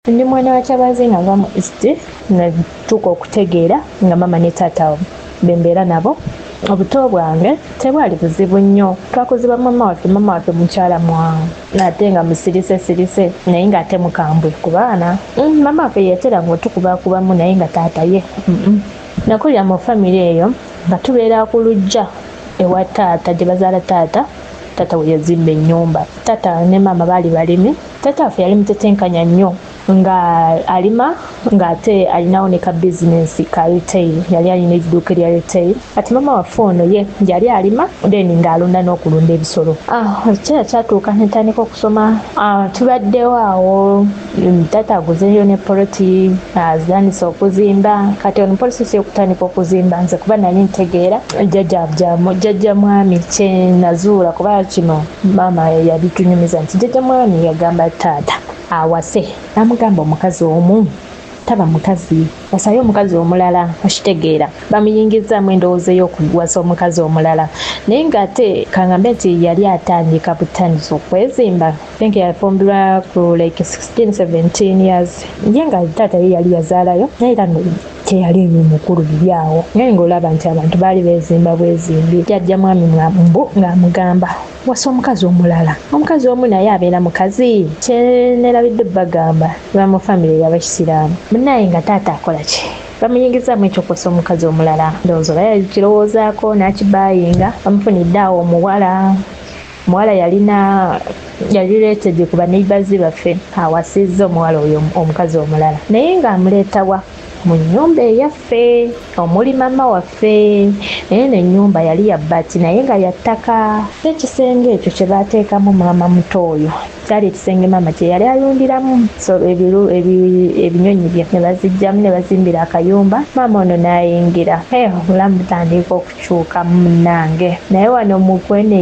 ndi mwana wa Kyabazi nga nva mu East natuuka okutegeera nga mama ne taata bembeera nabo. Obuto bwange tebwali buzibu nnyo. Twakuziba mama waffe mukyala ate nga musirise naye nga ate mukambwe ku baana. Mama waffe yeeteranga otukubakubamu naye nga taata ye. Nakulira mu famire eyo nga tubeera ku luggya ewa taata gye bazaala taata. Taata we yazimba ennyumba. Taata ne mama baali balimi. Taata waffe yali mutetenkanya nnyo nga alima nga ate alinawo ne ka bizinesi ka retail. Yali alina edduuka erya retail. Ati mama waffe ono ye yali alima then ng'alunda n'okulunda ebisolo. Ekiseera kyatuuka ne ntandika okusoma. Tubaddewo awo taata aguzeeyo ne poloti azanisa okuzimba. Kati ono polisi si okutandika okuzimba nze kuba nali ntegeera jjajja mwami kye nazuula kuba kino mama yabitunyumiza nti jjajja mwami yagamba taata awase namugamba omukazi omu taba mukazi wasayo omukazi omulala okitegeera bamuyingizaamu endowooza y'okuwasa omukazi omulala naye ng'ate kangambe nti yali atandika butandisi okwezimba think yafumbirwa ku like 16-17 years ye nga taata ye yali yazaalayo naye era teyali mukulu biri awo naye ng'olaba nti abantu baali beezimba bwezimbi jjajja mwami ng'amugamba wasa omukazi omulala omukazi omu naye abeera mukazi kyenerabidde bagamba bamu famire y'abakisiraamu munaye nga taata akola ki bamuyingizaamu ekyokwasa omukazi omulala ndowooza oba yakirowoozaako n'akibayinga bamufunidde awo omuwala yali reetedde ku baneighbours baffe awasizza omuwala oyo omukazi omulala naye ng'amuleetawa mu nnyumba eyaffe omuli mama waffe naye n'ennyumba yali ya bbati naye nga ya ttaka n'ekisenge ekyo kye baateekamu maama muto oyo kyali ekisenge mama kye yali alundiramu ebinyonyi bye ne bazijjamu ne bazimbira akayumba maama ono n'ayingira obulamu butandika okukyuka munnange naye wano mu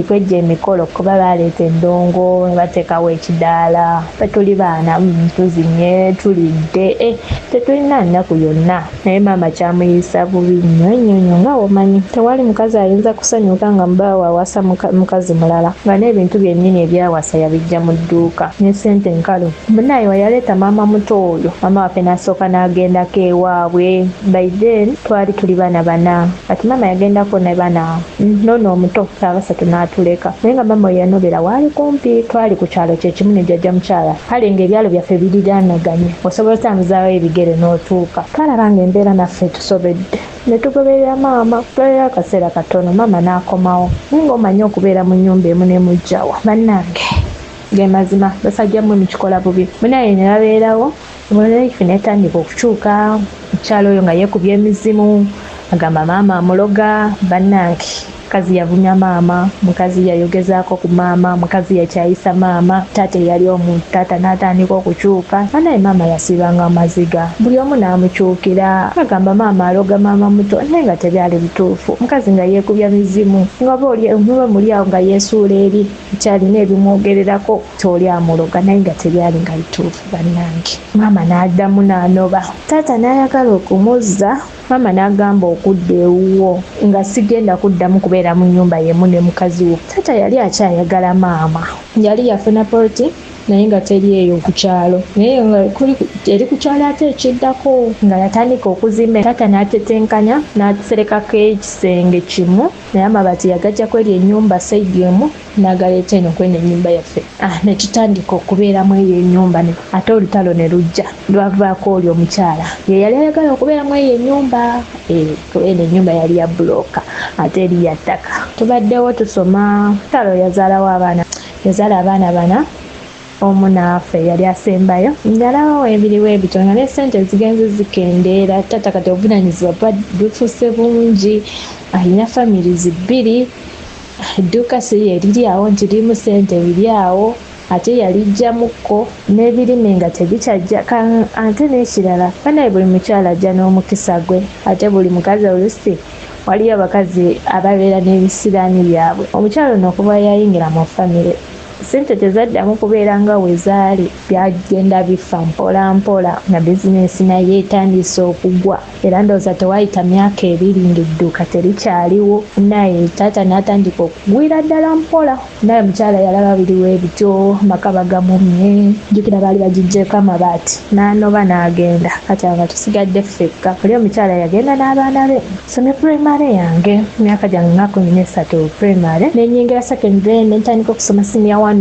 kwejja emikolo kuba baleeta endongo ne bateekawo ekidaala batuli baana tuzinye tulidde tetulina nnaku yonna naye maama kyamuyisa bubi nnyo nga womanyi tewali mukazi ayinza kusanyuka nga mubaawa awasa mukazi mulala nga n'ebintu byennyini ebyawasa yabijja mu dduuka ne ssente nkalu munaye weyaleeta maama muto oyo maama waffe n'asooka n'agendako ewaabwe by then twali tuli baana bana ati maama yagendako ne bana nono omuto abasatu n'atuleka naye nga maama we yanobera waali kumpi twali ku kyalo kyekimu ne jjajja mukyala kale ng'ebyalo byaffe biriranaganye osobola otambuzaawo ebigere n'otuuka twalabanga embeera naffe tusobedde ne tugoberera maama twalera akaseera katono maama n'akomawo naye ng'omanyi okubeera mu nnyumba emu ne mujjawa bannange ge mazima basajjamu emikikola bubi munaye ne babeerawo life n'etandika okukyuka mukyalo oyo nga yeekubya emizimu agamba maama amuloga bannange mukazi yavunya maama mukazi yayogezaako ku maama mukazi yakyayisa maama taata yali omuntu taata n'atandika okukyuka naye maama yasibanga amaziga buli omu n'amukyukira agamba maama aloga maama muto naye nga tebyali bituufu mukazi nga yeekubya mizimu nga muba muli awo nga yeesuula eri kyalina ebimwogererako kyoli amuloga naye nga tebyali nga bituufu bannange maama n'addamu n'anoba taata n'ayagala okumuzza maama n'agamba okudda ewuwo nga sigenda kuddamu kubeera mu nnyumba yemu ne mukazi we taata yali akyayagala maama yali yafuna poloti naye nga teri eyo ku kyalo naye nga eri ku kyalo ate ekiddako nga yatandika okuzimba taata n'atetenkanya n'aterekako ekisenge kimu naye amabati yagajjako eri ennyumba saidi emu n'agaleeta eno kweno ennyumba yaffe nekitandika okubeeramu eyo ennyumba ate olutalo ne lujja lwavaako oli omukyala ye yali ayagala okubeeramu eyo ennyumba eno ennyumba yali ya bulooka ate eri ya ttaka tubaddewo tusoma talo yazaalawo abaana bana omu naffe yali asembayo ngalawo ebiriwo ebito nga n'essente zigenze zikendeera taata kati obuvunanyizibwa bufuuse bungi alina famirizi bbiri edduuka si eriri awo nti lirimu ssente biri awo ate yalijjamukko n'ebirime nga tebikyajja ate n'ekirala banaye buli mukyala ajja n'omukisa gwe ate buli mukazi olusi waliyo abakazi ababeera n'ebisiraani byabwe omukyala ono okuba yayingira mu famire ssente tezaddamu kubeera nga we zaali, byagenda bifa mpola mpola nga bizinesi naye etandise okugwa. Era ndowooza tewayita myaka 2 ng'edduuka terikyaliwo. Naye taata n'atandika okugwira ddala mpola. Naye mukyala yalaba biriwo ebityo, maka bagamumye, jjukira baali bagiggyeko amabaati, n'anoba n'agenda. Kati nga tusigadde ffekka. Oli omukyala yagenda n'abaana be. Nsomye primary yange myaka gyange nga 13 primary, nenyingira secondary n'entandika okusoma senior 1.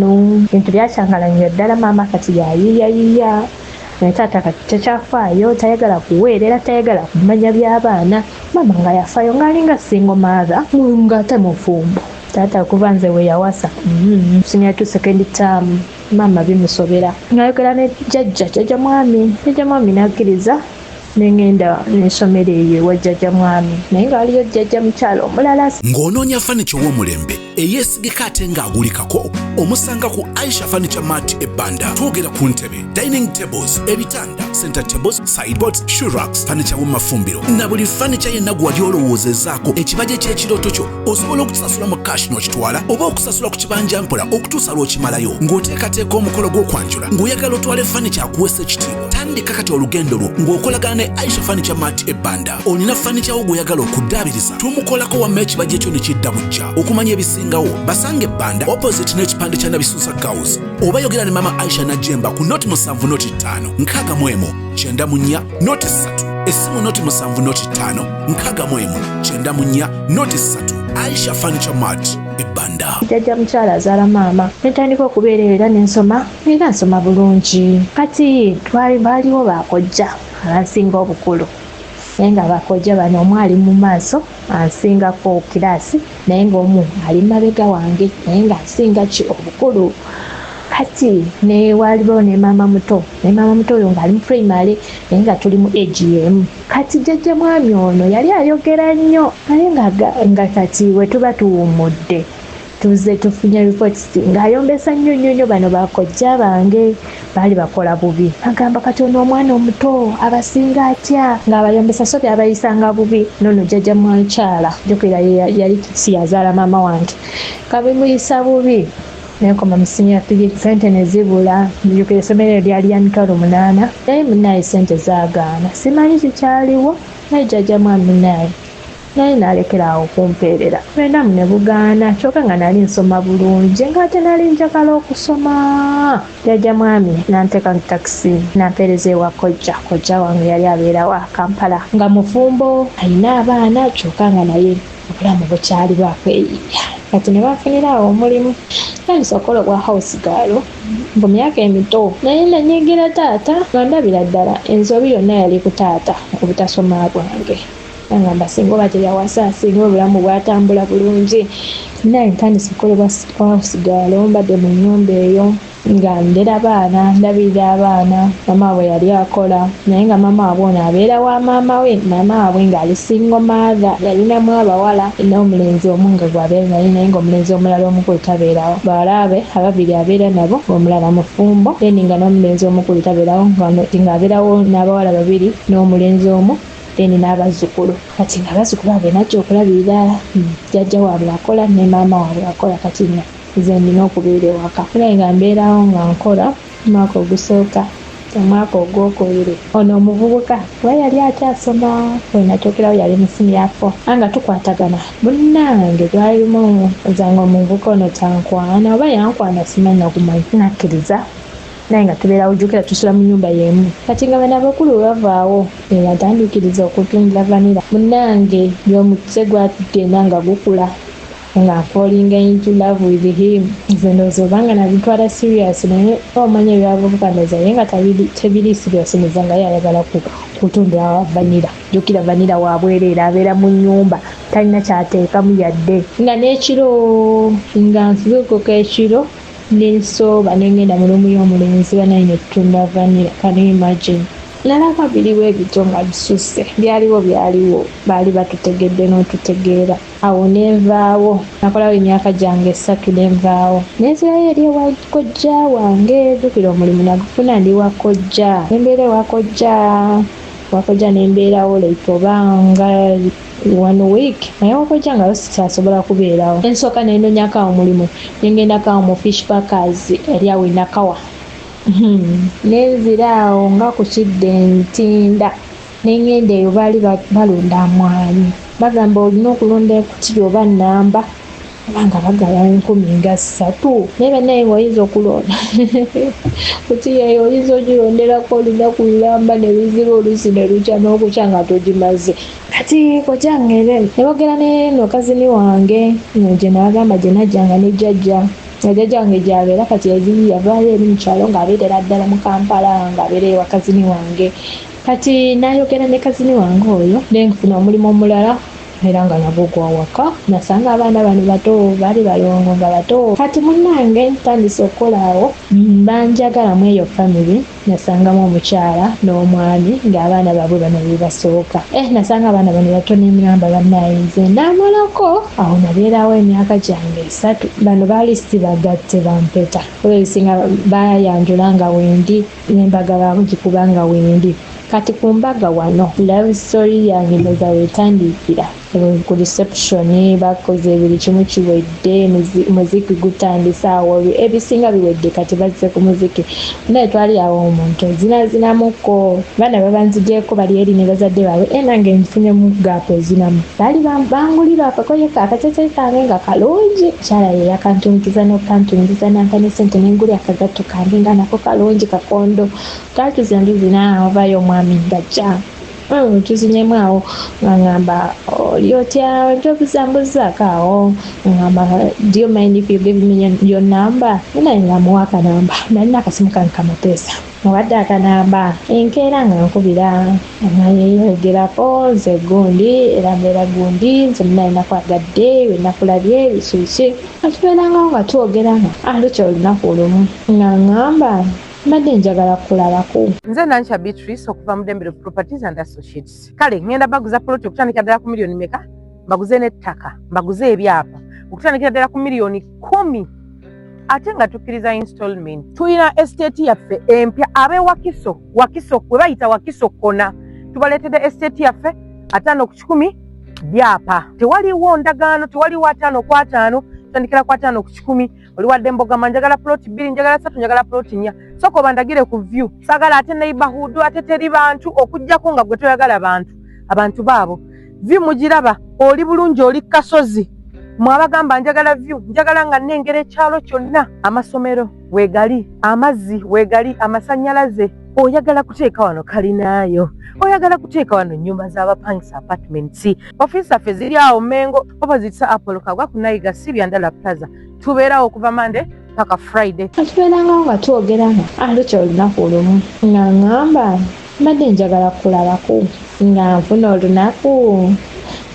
Bintu byakyangalanya ddala. Maama kati yayiyayiya, naye taata kati tekyafaayo, tayagala kuweerera, tayagala kumanya by'abaana. Maama nga yafaayo ng'alinga single mother ng'ate mufumbo. Taata okuva nze we yawasa senior 2 second term, maama bimusobera ng'ayogera ne jjajja mwami n'akkiriza nengenda n'essomero eyo ewa jjajja mwami, naye nga waliyo jjajja mukyala omulala. Ng'onoonya furniture w'omulembe eyeesigika ate ng'agulikako, omusanga ku Aisha Furniture Mart e Banda. Twogera ku ntebe, dining tables, ebitanda, center tables, sideboards, shoe racks, furniture w'omumafumbiro na buli furniture yenna gwali olowoozezaako ekibajje ky'ekirooto kyo. Osobola okutusasula mu cash n'okitwala oba okusasula ku kibanja mpola okutuusa lw'okimalayo, ng'oteekateeka omukolo gw'okwanjula ng'oyagala otwale furniture akuweesa ekitiibwa. Tandika kati olugendo lwo ng'okolagana ne Aisha Furniture Mart e Banda. Olina furniture wo gw'oyagala okuddaabiriza, tumukolako wamma ekibajje kyo ne kidda bujja. Okumanya ebisingawo basange Banda opposite n'ekipande kya Nabisusa Girls, oba yogera ne Mama Aisha Najjemba ku noti 7 noti 5 61 94 noti 3, essimu noti 7 noti 5 61 94 noti 3. Aisha Furniture Mart e Banda. Jjajja mukyala azaala maama, netandika okubeera era n'ensoma, era nsoma bulungi. Kati baaliwo bakojja abansinga obukulu, naye nga bakojja bano omu ali mu maaso ansingako kiraasi, naye ng'omu ali mabega wange naye ng'asinga ki obukulu. Kati ne waliwo ne maama muto, oyo ng'ali mu primary naye nga tuli mu AGM. Kati jjajja mwami ono yali ayogera nnyo, naye nga kati we tuba tuwummudde tuze tufunye reports ng'ayombesa nnyo bano bakojja bange baali bakola bubi. Agamba kati ono omwana omuto abasinga atya ng'abayombesa so byabayisanga bubi. Nono jjajja mukyala jjukira yali si yazaala maama wange, kabimuyisa bubi. Nekoma mu senior 3 sente ne zibula, jjukira essomero lyali lya mitwalo 8, naye munnaye sente zaagaana. Simanyi kikyaliwo, naye jjajja mwami munnaye naye n'alekeraawo okumpeerera. Bwendamu ne bugaana, kyokka nga nali nsoma bulungi ng'ate nali njagala okusoma. Jjajja mwami n'anteeka mu takisi n'ampeereza ewa kojja wange yali abeera wa Kampala, nga mufumbo alina abaana, kyokka nga naye obulamu bukyali bwakweyiya. Kati ne bafunirawo omulimu. Tandise okukola obwa house girl mu myaka emito, naye nanyigira taata ng'andabira ddala enzobi yonna yali ku taata obutasoma bwange. Ngamba singa oba teyawasa, singa obulamu bwatambula bulungi. Naye ntandise okukola obwa house girl, mbadde mu nnyumba eyo nga ndera abaana, ndabirira abaana. Maama we yali akola, naye nga maama waabwe ono abeera wa maama we, maama waabwe ng'ali single mother, yalinamu abawala n'omulenzi omu nga gwabeera naye ng'omulenzi omulala omukulu tabeerawo. Bawala be ababiri abeera nabo, omulala mufumbo, then nga n'omulenzi omukulu tabeerawo, ng'abeerawo n'abawala babiri n'omulenzi omu, then n'abazzukulu. Kati nga abazzukulu abo najja okulabirira jjajja waabwe akola ne maama waabwe akola. Kati nze ndina okubeera ewaka, naye nga mbeerawo nga nkola. Omwaka ogusooka, omwaka ogwokubiri, ono omuvubuka kuba yali akyasoma, wenatuukirawo yali mu senior 4, nga tukwatagana. Munnange twalimu ozanga omuvubuka ono tankwana oba yankwana simanyi nakumanya, nakkiriza. Naye nga tubeera ujjukira tusula mu nnyumba y'emu. Kati nga bano abakulu bavaawo atandikiriza okutundira vanilla. Munnange by'omukise gwatugenda nga gukula, nga falling into love with him. Nze ndowooza obanga nabitwala serious, naye omanya ebyavubuka ndowooza ye nga tebiri serious, ndowooza nga yayagala kutundira vanilla. Jjukira vanilla wa bwereere abeera mu nnyumba, talina kyateekamu yadde. Nga n'ekiro nga nsibukuka ekiro n'ensooba n'engenda mu lumu y'omulenzi banaye ne tutunda vanilla. Can you imagine? Nalaba biriwo ebito nga bisusse, byaliwo baali batutegedde n'otutegeera. Awo nenvaawo, nakolawo emyaka gyange 3 nenvaawo, nenzirayo eri ewa kojja wange. Jjukira omulimu nagufuna ndi wa kojja, nembeera ewa kojja nembeerawo leito obanga 1 week naye wakojja nga sikyasobola kubeerawo. Ensooka nendonyako awo mulimu nengendako awo mu fish packers eri awo enakawa nenzira awo nga ku kidde ntinda nengenda eyo baali balonda mwanyi bagamba olina okulonda ekutiri oba nnamba abanga bagala 13,000 naye naye oyinza okulonda kuti eyo oyinza ogironderako olunaku lulamba ne luzira olusi ne lukya n'okukya nga togimaze. Kati kojangere ne boogera no kazini wange gye nabagamba gye najjanga ne jjajja jjajja wange gy'abeera kati yavaayo eri mu kyalo ng'abeerera ddala mu Kampala ng'abeera ewa kazini wange. Kati nayogera ne kazini wange oyo nenfuna omulimu omulala era nga nabwo gwa waka nasanga abaana bano bato baali balongo nga bato. Kati munnange ntandise okukola awo banjagala mu eyo family nasangamu omukyala n'omwami ng'abaana baabwe bano be basooka. Nasanga abaana bano bato n'emigamba bannayinze ndamalako awo nabeerawo emyaka gyange 3. Bano baali sibagatte bampeta olwebisinga bayanjula nga wendi nembagala gikuba nga wendi. Kati ku mbaga wano love story yange ndoza wetandikira ku reception bakoze buli kimu kiwedde muziki gutandise awo ebisinga biwedde kati bazze ku muziki naye twali awo omuntu zinamuko baana babanzigyeko bali eri ne bazadde baabwe nange nfunemu gaapu ezinamu baali bangulira akakoye akacece kange nga kalungi kyala ye yakantungiza n'okantungiza nankane sente nenguli akagatto kange nga nako kalungi kakondo katuzandizina avayo omwami ngajja tuzinyemu awo ngamba oliotya ntobusambuzaako awo ngamba do you mind if you give me your number naye ngamuwa akanamba nalina akasimu kange kamapeesa muwadde akanamba enkeera nga nkubira nayeyogerako nze gundi era mbeera gundi nze munalina kwagadde wenakulabye bisuki atubeerangawo nga twogeranga lukya olunaku olumu nga ngamba mbadde njagala kulabako. Nze Nankya Beatrice okuva mu Dembere Properties and Associates. Kale ngenda baguza ploti okutandikira ddala ku miliyoni meka mbaguze n'ettaka mbaguze ebyapa okutandikira ddala ku miliyoni 10 ate nga tukkiriza installment. Tuyina estate yaffe empya abe wakiso kwe bayita wakiso kona tubaleetedde estate yaffe 5 ku 10 byapa tewaliwo ndagaano tewaliwo 5 ku 5 tandikira ku 5 ku 10 oli wadde mbogama njagala ploti 2 njagala 3 njagala ploti 4 soko bandagire ku view sagala ate neighborhood ate teri bantu okujjako nga gwe toyagala abantu baabo view mugiraba oli bulungi oli kasozi mwabagamba njagala view njagala nga nengere ekyalo kyonna amasomero wegali amazzi wegali amasanyalaze oyagala kuteeka wano kalinaayo oyagala kuteeka wano nyumba z'abapangisa apartments office affe ziri awo Mengo opposite Apollo Kagwa ku Nayiga Sibyandala Plaza tubeerawo okuva Monday paka Friday. Tubeerangawo nga twogeranga lukya olunaku olumu nga ngamba mbadde njagala kulabako nga nfuna olunaku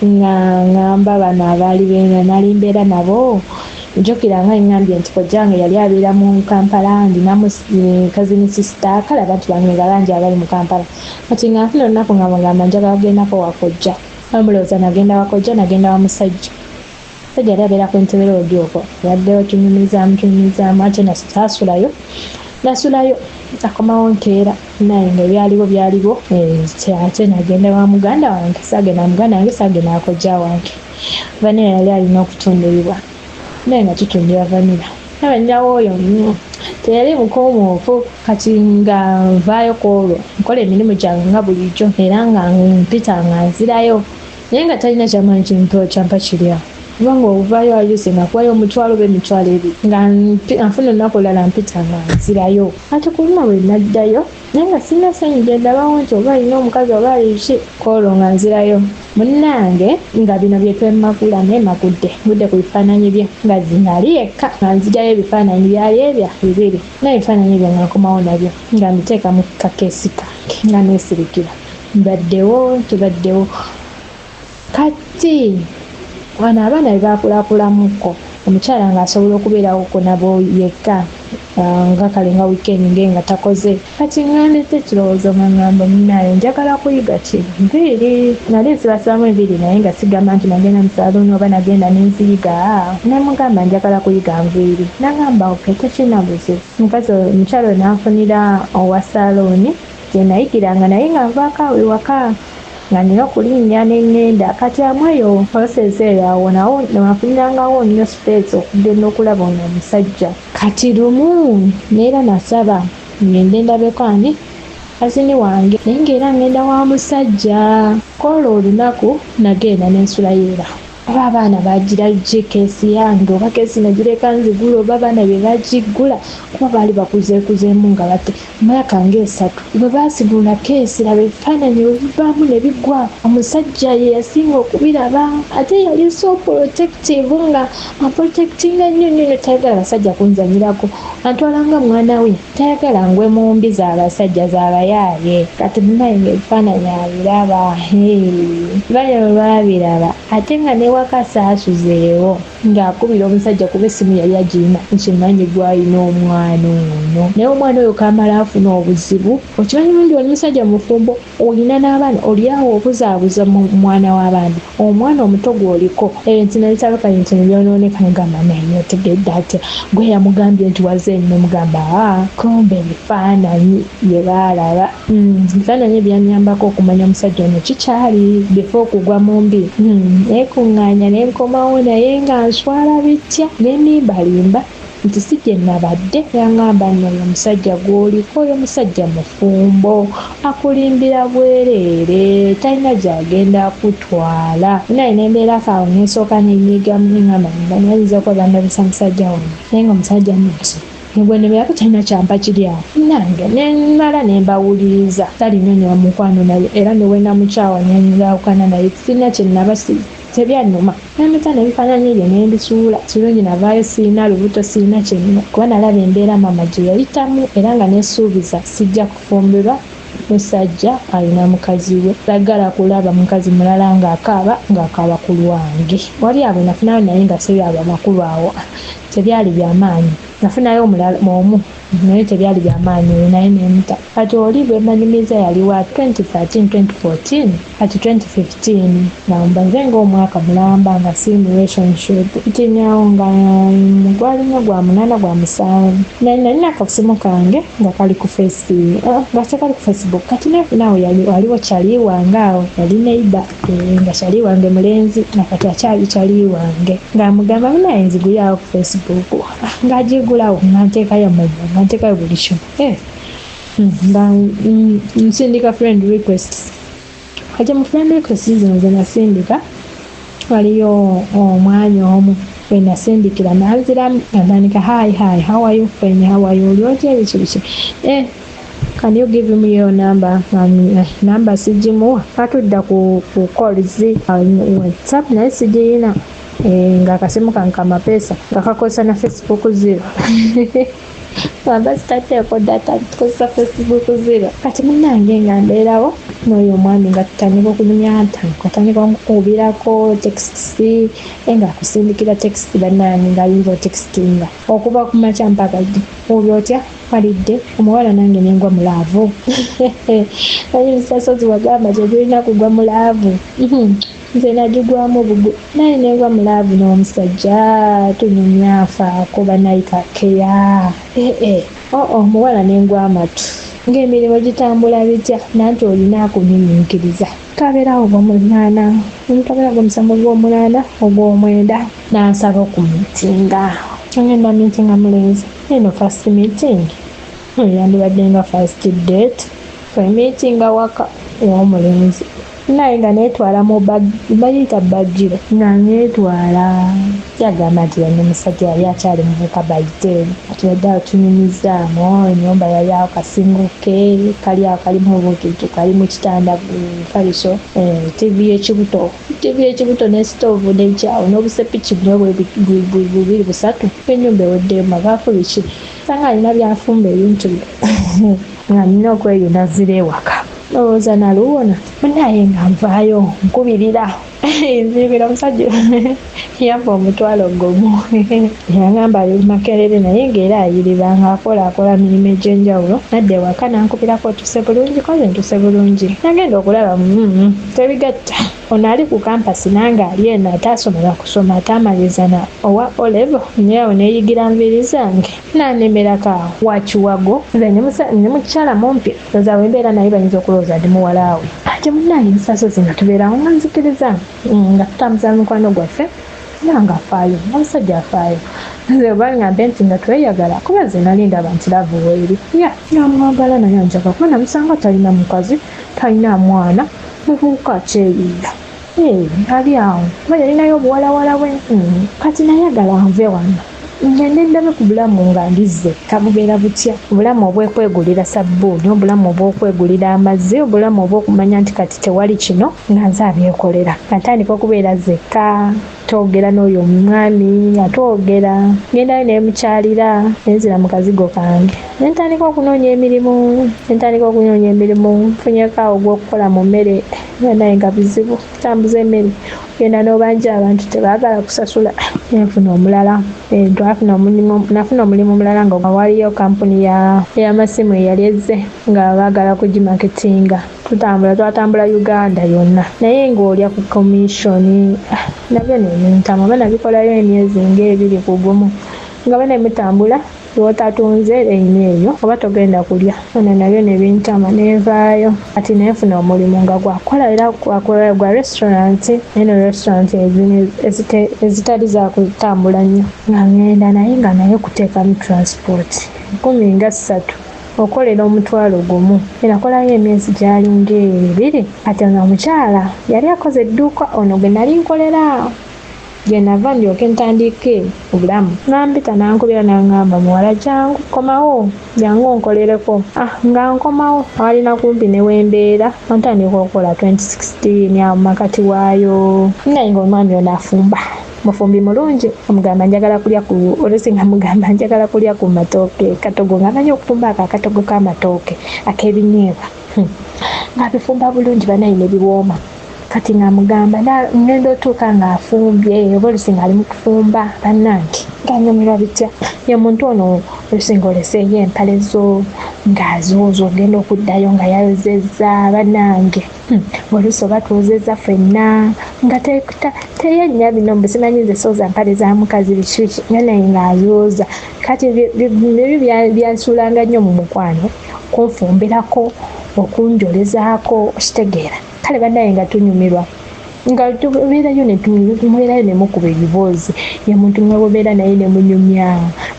nga ngamba bano abaali beena nali mbeera nabo njokera nga ngambye nti kojjange yali abeera mu Kampala ndinamu kazini sister kale abantu bange nga bangi abali mu Kampala kati nga nfuna olunaku nga mugamba njagala kugendako wakojja amulowooza nagenda wakojja nagenda wa musajja sajja yali abeera ku Ntebere odyoko yaddewo tunyumizaamu ate nasulayo akomawo nkeera naye nga byaliwo ate nagenda wa muganda wange saagenda muganda wange saagenda wakojja wange vanira yali alina okutundibwa naye nga tutundira vanira abanirawo oyo teyali mukoomoofu kati nga nvaayo ku olwo nkola emirimu gyange nga bulijjo era nga mpita nga nzirayo naye nga talina kyamanyi kyampa kirya kubanga ovaayo ayuse nga kuwayo omutwalo b'emitwalo ebiri nga nfuna olunaku olulala mpita nga nzirayo ate ku lunaku lwe naddayo naye nga sirina ssanyu gye ndabawo nti oba alina omukazi oba aliki kwolwo nga nzirayo munnange nga bino bye twemagula naye ngudde ku bifaananyi bye nga zinali yekka nga nzigyayo ebifaananyi byali ebya bibiri naye ebifaananyi bye nga nkomawo nabyo nga mbiteeka mu kakeesi kange nga neesirikira tubaddewo kati wana abaana bebakulakulamuko omukyala ng'asobola okubeerawoko nabo yekka nga kale nga weekend nga takoze kati ngandete ekirowoozo nga ngamba munaye njagala kuyiga kinviiri nali nsibasaamu enviiri naye nga sigamba nti nagenda musaluni oba nagenda nenziyiga nemugamba njagala kuyiga nviiri nagamba oke tekinabuze omukyala oyo nanfunira owa saluni gye nayigiranga naye nga nvaako awo ewaka nga nina okulinnya n'engenda kati amweyo process eyo awo nawo newafunangawo nnyo space okugenda okulaba ono omusajja kati lumu neera nasaba ngende ndabeko ani kazini wange naye ngaera ngenda wa musajja kola olunaku nagenda n'ensulayeera oba abaana bagira keesi yange oba keesi nagireka nzigula oba abaana bye bagiggula kuba baali bakuzeekuzeemu nga bate myaka ng'esatu bwe baasigula keesi laba ebifaananyi bwe bivaamu ne biggwa omusajja ye yasinga okubiraba ate yali so protective nga aprotectinga nnyo tayagala basajja kunzanyirako antwalanga mwana we tayagala ngwe mu mbi z'abasajja z'abayaaye kati munaye ng'ebifaananyi abiraba baya bwe baabiraba ate nga newakasa asuzeewo ng'akubira omusajja kuba essimu yali agirina nkimanyi gwalina omwana ono naye omwana oyo kamala afuna obuzibu okimanyi bundi oli musajja mufumbo olina n'abaana oliawo obuzaabuza mu mwana w'abandi omwana omuto gw'oliko ebintu nabitabuka bintu nebyonooneka ngamba naye otegedde atya gwe yamugambye nti waze nnyo mugamba kumbe ebifaananyi bye baalaba ebifaananyi ebyanyambako okumanya omusajja ono kikyali before okugwa mu mbi neekuŋŋaanya nenkomawo naye nga nswala bitya nenimbalimba nti si gye nabadde yaŋŋamba nno oyo omusajja gw'oliko oyo omusajja mufumbo akulimbira bwereere talina gy'agenda akutwala naye nembeerako awo nensooka nenyigamu neŋŋamba nayinza okuba ndabisa musajja wano naye nga omusajja nti negwe nebeerako talina kyampa kiri awo nange nemala nembawuliriza talinonyera mukwano naye era newenamukyawa nenawukana naye sirina kyenaba tebyannuma nemeta nebifaananyi ebyo nembisuula kirungi navaayo sirina lubuto sirina kyenina kuba nalaba embeera mama gye yayitamu era nga nesuubiza sijja kufumbirwa musajja alina mukazi we sagala kulaba mukazi mulala ng'akaaba ku lwange wali abo nafunayo naye nga sebyaba makulu awo tebyali byamaanyi nafunayo omulala omu naye tebyali byamaanyi naye nemuta kati oli bwe manyumiza yali wa 2013-2014 kati 2015 nambaze ng'omwaka mulamba nga si relationship itinyawo nga gwalinya gwa 8 gwa 7 nalina akasimu kange nga kali ku nga tekali ku Facebook kati nawe waliwo kyali wange awo yali neiba nga kyali wange mulenzi nakati akyali kyali wange ng'amugamba naye nziguyawo ku Facebook ng'agigulawo nganteekayo mubbo nganteekayo buli kimu nga nsindika friend requests kati mu friend requests zino ze nasindika waliyo omwanya omu we nasindikira nanziramu nandika hi how are you friend how are you oli otya ebiki can you give me your number number sigimuwa katudda ku calls WhatsApp naye sigiyina nga akasimu kange kamapeesa nga kakozesa na Facebook 0 wamba sitateeko data tukozesa Facebook 0 kati munange nga mbeerawo n'oyo omwami nga tutandika okunyumya ntanko atandika okukubirako texts nga akusindikira text bannange ng'ayinza otextinga okuva ku makya mpaka ddi obi otya walidde omuwala nange nengwa mulaavu ayisasozi wagamba gyegulina kugwa mulaavu nze nagigwamu bugu naye nengwa mulaavu n'omusajja tunyumya afaako banaikakeya omuwala nengwa amatu ng'emirimu gitambula bitya nanti olina akunyuminkiriza kabeerawo ogw'omunaana omutagala gwomusango gw'omunaana ogw'omwenda nansaba okumutinga ngenda mitinga mulenzi eno first meeting yandibadde nga first date meetinga waka w'omulenzi naye nga neetwala mu bayita bagiro nga neetwala yagamba nti yali omusajja yali akyali muvuka bayite ati yadde awo tunyumizaamu ennyumba yali awo kasingo ke kali awo kalimu obukintu kali mu kitanda kaliso tv ekibuto ne stove nekyawo n'obusepiki bubiri busatu ennyumba eweddemu abaafu biki sanga alina byafumba ebintu nga nina okweyunazira ewaka olowooza naluwona munaye nga nvaayo nkubirira nzibira omusajja yampa omutwalo gumu yangamba ali makerere naye ng'era ayiribanga akola mirimu egy'enjawulo nadde ewaka nankubirako otuse bulungi koze ntuse bulungi nagenda okulaba tebigatta ono ali ku kampasi nange ali eno ataasomera kusoma ataamaliza na owa olevo nyeawo neeyigira nviiri zange nanemerako awo wakiwago nze ne mukyala mumpi oza wembeera naye bayinza okulowooza ndi muwalaawe kati munnange ensaaso zino tubeerawo nga nzikiriza nga tutambuza mukwano gwaffe nanga afaayo omusajja afaayo nze oba ngambe nti nga tweyagala kuba ze nali ndaba nti lavu weeri namwagala naye anjaga kuba namusanga talina mukazi talina mwana muvubuka akyeyiira ali awo kuba yalinayo obuwalawala bwe kati nayagala nve wano ngende ndabe ku bulamu nga ndizze kabubeera butya obulamu obwekwegulira sabbuuni obulamu obwokwegulira amazzi obulamu obwokumanya nti kati tewali kino nga nze abyekolera natandika okubeera zekka twogera n'oyo omwami atwogera gendayo naye mukyalira nenzira mu kazigo kange nentandika okunoonya emirimu nfunyeko ogw'okukola mu mmere naye nga bizibu kutambuza emmere genda n'obanja abantu tebaagala kusasula nfuna omulala nafuna omulimu omulala nga waliyo kampuni y'amasimu eyali ezze nga baagala kugimaketinga twatambula Uganda yonna naye ng'olya ku komishoni nabyo nebintama banabikolayo emyezi ng'ebiri ku gumu nga banemutambula lwotatunze eyina eyo oba togenda kulya ona nabyo nebintama nevaayo ati nefuna omulimu nga gwakola era gwa restaurant eno restaurant ezitali zakutambula nnyo nga ngenda naye nga naye kuteekamu transport 13 okolera omutwalo gumu enakolayo emyezi gyali ng'ebiri ate nga mukyala yali akoze edduuka ono gwe nali nkolera genava ndyoke ntandike obulamu nambita nankubira nangamba muwala jangu komawo jangu onkolereko nga nkomawo awalina kumpi newembeera ontandika okukola 2016 awo makati waayo naye nga omwami ono afumba mufumbi mulungi omugamba njagala kulya ku olusinga mugamba njagala kulya ku matooke katogo nga amanyi okufumba akatogo k'amatooke ak'ebinyeebwa nga bifumba bulungi banayi ne biwooma kati nga mugamba ngenda otuuka ng'afumbye oba olusinga ali mu kufumba bannange nganyumirwa bitya ye muntu ono olusinga oleseeyo empale zo ng'azooza ogenda okuddayo nga yayozezza bannange olusi oba tuwozezza ffenna nga teyennya bino mbisimanyi nze sooza mpale za mukazi bikiki naye ng'azooza kati ebyo byansuulanga nnyo mu mukwano kunfumbirako okunjolezaako okitegeera kale bannaye nga tunyumirwa nga tubeerayo nemukuba ebiboozi ye muntu nga bwebeera naye nemunyumya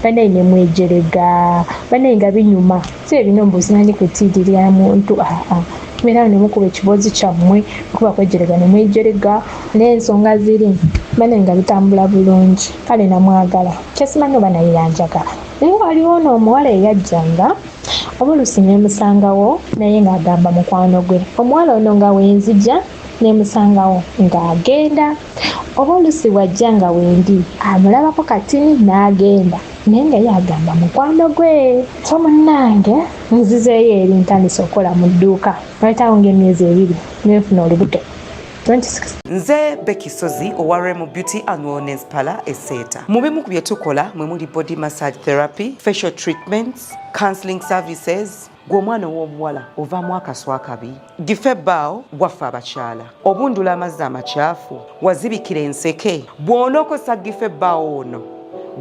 bannaye nemwejerega bannaye nga binyuma si ebino mbuzimanyi kwetiiririra muntu tubeerayo nemukuba ekiboozi kyammwe kuba kwejerega nemwejerega n'ensonga ziri bannaye nga bitambula bulungi kale namwagala kyesimanyi oba naye yanjagala naye waliwo n'omuwala eyajjanga oba olusi nemusangawo naye ng'agamba mukwano gwe omuwala ono nga wenzija nemusangawo ng'agenda oba olusi wajja nga wendi amulabako katini n'agenda naye nga yagamba mukwano gwe so munnange nzizeeyo eri ntandise okukola mu dduuka wayitawo ng'emyezi 2 nenfuna olubuto 26. Nze Becky Sozi owa Remo Beauty and Wellness Parlour Eseta. Mubimu ku bye tukola mwe muli body massage therapy, facial treatments, counseling services. Gw'omwana w'omuwala ovaamu akaswa akabi gife bbaawo waffe abakyala obundula amazzi amakyafu wazibikira enseke bw'onookosa gife bbaawo ono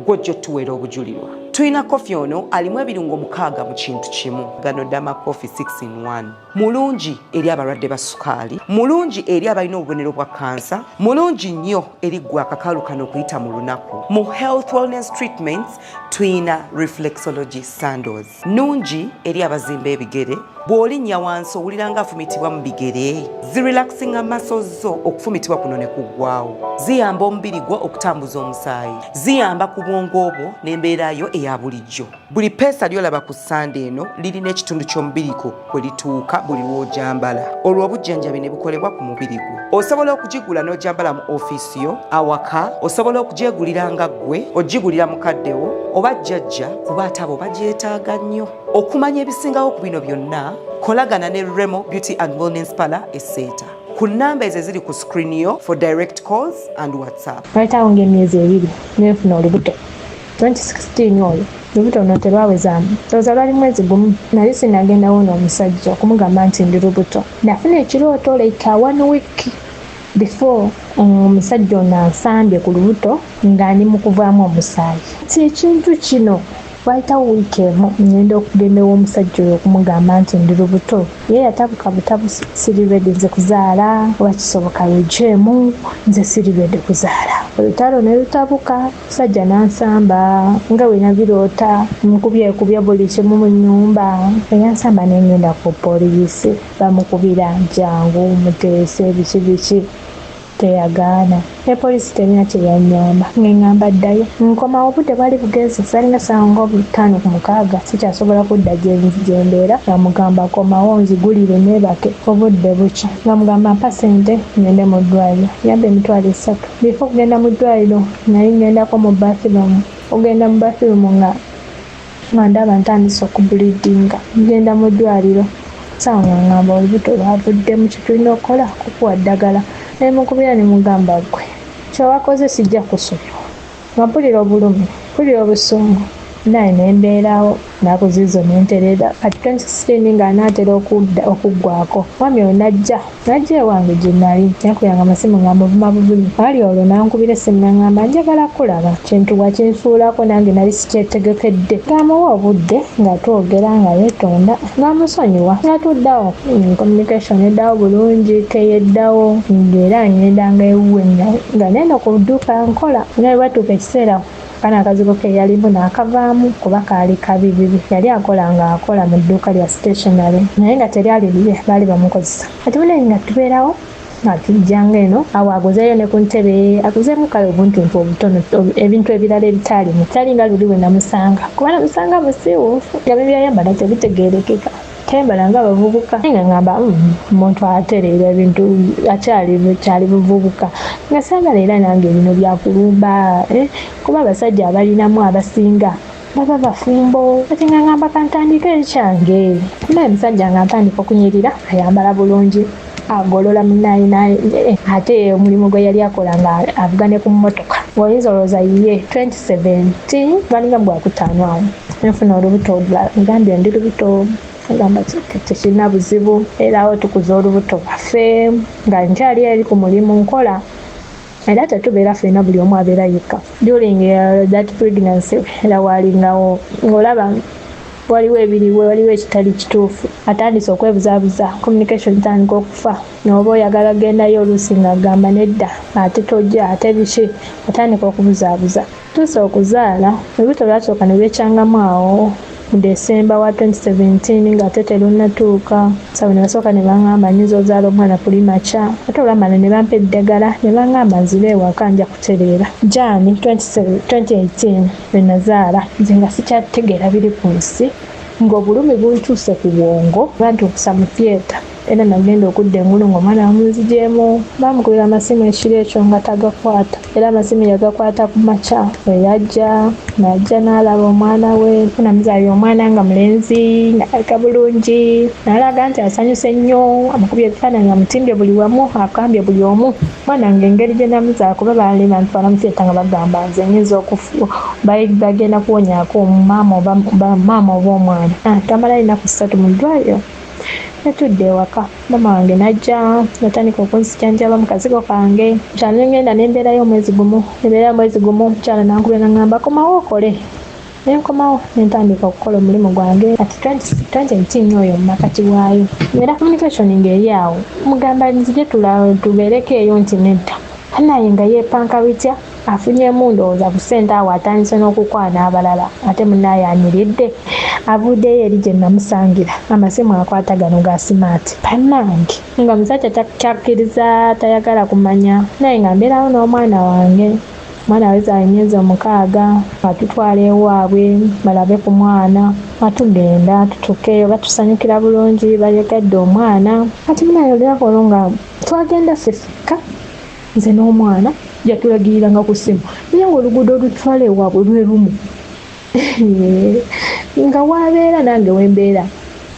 gw'ojja otuweera obujulirwa. Tulina kofi ono alimu ebirungo 6 mu kintu kimu. Gano Dama Coffee 6 in 1. Mulungi eri abalwadde ba sukaali, mulungi eri abalina obubonero bwa kansa, mulungi nnyo eri gwe akakalu kano okuyita mu lunaku. Mu health wellness treatments tulina reflexology sandals. Nungi eri abazimba ebigere, bw'olinnya wansi owulira nga afumitibwa mu bigere. Zirelaxinga muscles zo okufumitibwa kuno ne kuggwaawo. Ziyamba omubiri gwo okutambuza omusaayi. Ziyamba ku bwongo bwo n'embeerayo eya bulijjo. Buli peesa lyolaba ku ssande eno lirina ekitundu ky'omubiri gwo kwe lituuka buli lw'ojambala. Olwo obujjanjabi ne bukolebwa ku mubiri gwo. Osobola okugigula n'ojambala mu ofiisi yo, awaka, osobola okugyegulira nga ggwe, ogigulira mukaddewo, oba jjajja kuba ate abo bagyetaaga nnyo. Okumanya ebisingawo ku bino byonna, kolagana ne Remo Beauty and Wellness Parlour Eseta. Ku nnamba ezo eziri ku screen yo for direct calls and WhatsApp. Wayitawo ng'emyezi 2 nenfuna olubuto 2016 oyo olubuto ono terwawezaamu looza lwali mwezi gumu nali sinnagendawo n'omusajja okumugamba nti ndi lubuto nafuna ekirooto like 1 week before omusajja ono ansambye ku lubuto nga ndi mu kuvaamu omusaayi. Ti ekintu kino Wayitawo wiiki emu ngenda okugenda ew'omusajja oyo okumugamba nti ndi lubuto. Ye yatabuka butabu siri ready nze kuzaala, oba kisoboka lujeemu nze siri ready kuzaala. Olutalo ne lutabuka, musajja n'ansamba nga bwe nabiroota, nkubya buli kimu mu nnyumba. Eyansamba ne ngenda ku poliisi, bamukubira jangu muteese biki teyagaana. Poliisi terina kyeyanyamba, ng'eŋŋamba ddayo. Nkomawo obudde bwali bugenze, salinga ssaawa 5:56 sikyasobola kudda gye mbeera. Namugamba komawo nzigulire neebake obudde bukya. Namugamba mpa ssente ngende mu ddwaliro. Yampa emitwalo 3. Bifo kugenda mu ddwaliro nali ngendako mu bathroom. Ogenda mu bathroom nga ndaba ntandise okubulidinga. Ngenda mu ddwaliro saawa ngamba olubuto lwavuddemu, kye tulina okukola kukuwa ddagala. Nemukubira ne mugamba gwe kyewakoze sijja kusubira. Mpulira obulumi, mpulira obusungu. Naye nembeerawo nnaku ziizo nenterera. Kati 2016 nga anaatera okuggwako. Mwami oyo najja ewange gye nali. Yakuyanga amasimu nga muvuma buvumu. Ali olwo nankubira essimu n'aŋŋamba njagala kulaba. Kintuwa kinsuulako nange nali sikyetegekedde. Ng'amuwa obudde nga twogera nga yeetonda. Ng'amusonyiwa. Nga tuddawo. Communication eddawo bulungi, keyeddawo. Ng'era ngenda ewuwe nga nenda ku dduuka nkola. Nga bwatuuka ekiseera kana akazigo ke yalimu n'akavaamu kuba kaali kabi bibi. Yali akola mu dduuka lya stationery naye nga teryali liye, baali bamukozesa. Kati bune nga tubeerawo nga tujjanga eno awo agozeeyo ne ku ntebe agozeemu kale obuntuntu obutono ebintu ebirala ebitaalimu tali nga luli we namusanga kuba namusanga musiiwuufu nga byayambala tebitegeerekeka. Tembala nga bavubuka nga ngamba omuntu atereera ebintu akyali buvubuka nga sanga leera nange bino byakulumba kuba abasajja abalinamu abasinga baba bafumbo. Kati nga ngamba kantandika ekyange naye omusajja nga ntandika okunyirira ayambala bulungi agolola munayi ate omulimu gwe yali akola nga avuga ne ku mmotoka. Oyinza olowooza ye 2017 balinga bwakutaano awo nfuna olubuto ngambye ndi lubuto ngamba tekirina buzibu era awo tukuza olubuto baffe nga nkyali eri ku mulimu nkola era tetubeera ffenna buli omu abeera yekka. During that pregnancy era waalingawo ng'olaba waliwo ebiriwe waliwo ekitali kituufu atandise okwebuzaabuza communication etandika okufa n'oba oyagala gendayo oluusi nga agamba nedda ate tojja ate biki atandika okubuzaabuza. Tuuse okuzaala olubuto lwasooka ne lwekyangamu awo mu December wa 2017 nga ate terunnatuuka. Sawa ne basooka ne baŋŋamba nnyinza ozaala omwana pulimaca ate olwamala ne bampa eddagala ne baŋŋamba nzire ewaka nja kutereera. January 2018 lwe nazaala nze nga sikyategeera biri ku nsi ng'obulumi buntuuse ku bwongo bantuukusa mu theatre era nagenda okudda engulu ng'omwana bamunzigyemu bamukubira amasimu ekiro ekyo nga tagakwata era amasimu yagakwata ku makya najja n'alaba omwana we namuzaala omwana nga mulenzi ng'alabika bulungi n'alaga nti asanyuse nnyo amukubye ebifaananyi amutimbye buli wamu akambye buli omu mwana nga engeri gye namuzaala kuba baali bantwala mu theatre nga bagamba nze nnyinza okufu bagenda kuwonyaako maama oba omwana. Tamala ennaku 3 mu ddwaliro netudde ewaka. Mama wange najja natandika okunsijanjaba mu kazigo kange. Mukyala ngenda nembeerayo omwezi gumu mukyala nankubira naŋŋamba komawo okole. Nenkomawo nentandika okukola omulimu gwange ati 2018 oyo mu makati waayo. Era communication ng'eri awo mugamba nzije tubeereko eyo nti nedda. Naye nga yeepanka bitya afunyemu ndowooza busente awo atandise n'okukwana abalala ate munnaye anyiridde avuddeyo eri gye namusangira amasimu akwata gano ga simaati bannange nga musajja takyakkiriza tayagala kumanya naye nga mbeerawo n'omwana wange. Omwana aweza emyezi 6 atutwala ewaabwe balabe ku mwana atugenda tutuukeyo batusanyukira bulungi bayegadde omwana. Kati munaye olunaku olwo nga twagenda ffeka nze n'omwana yatulagiriranga ku ssimu naye ng'oluguudo olutwala ewaabwe lwe lumu nga waabeera nange wembeera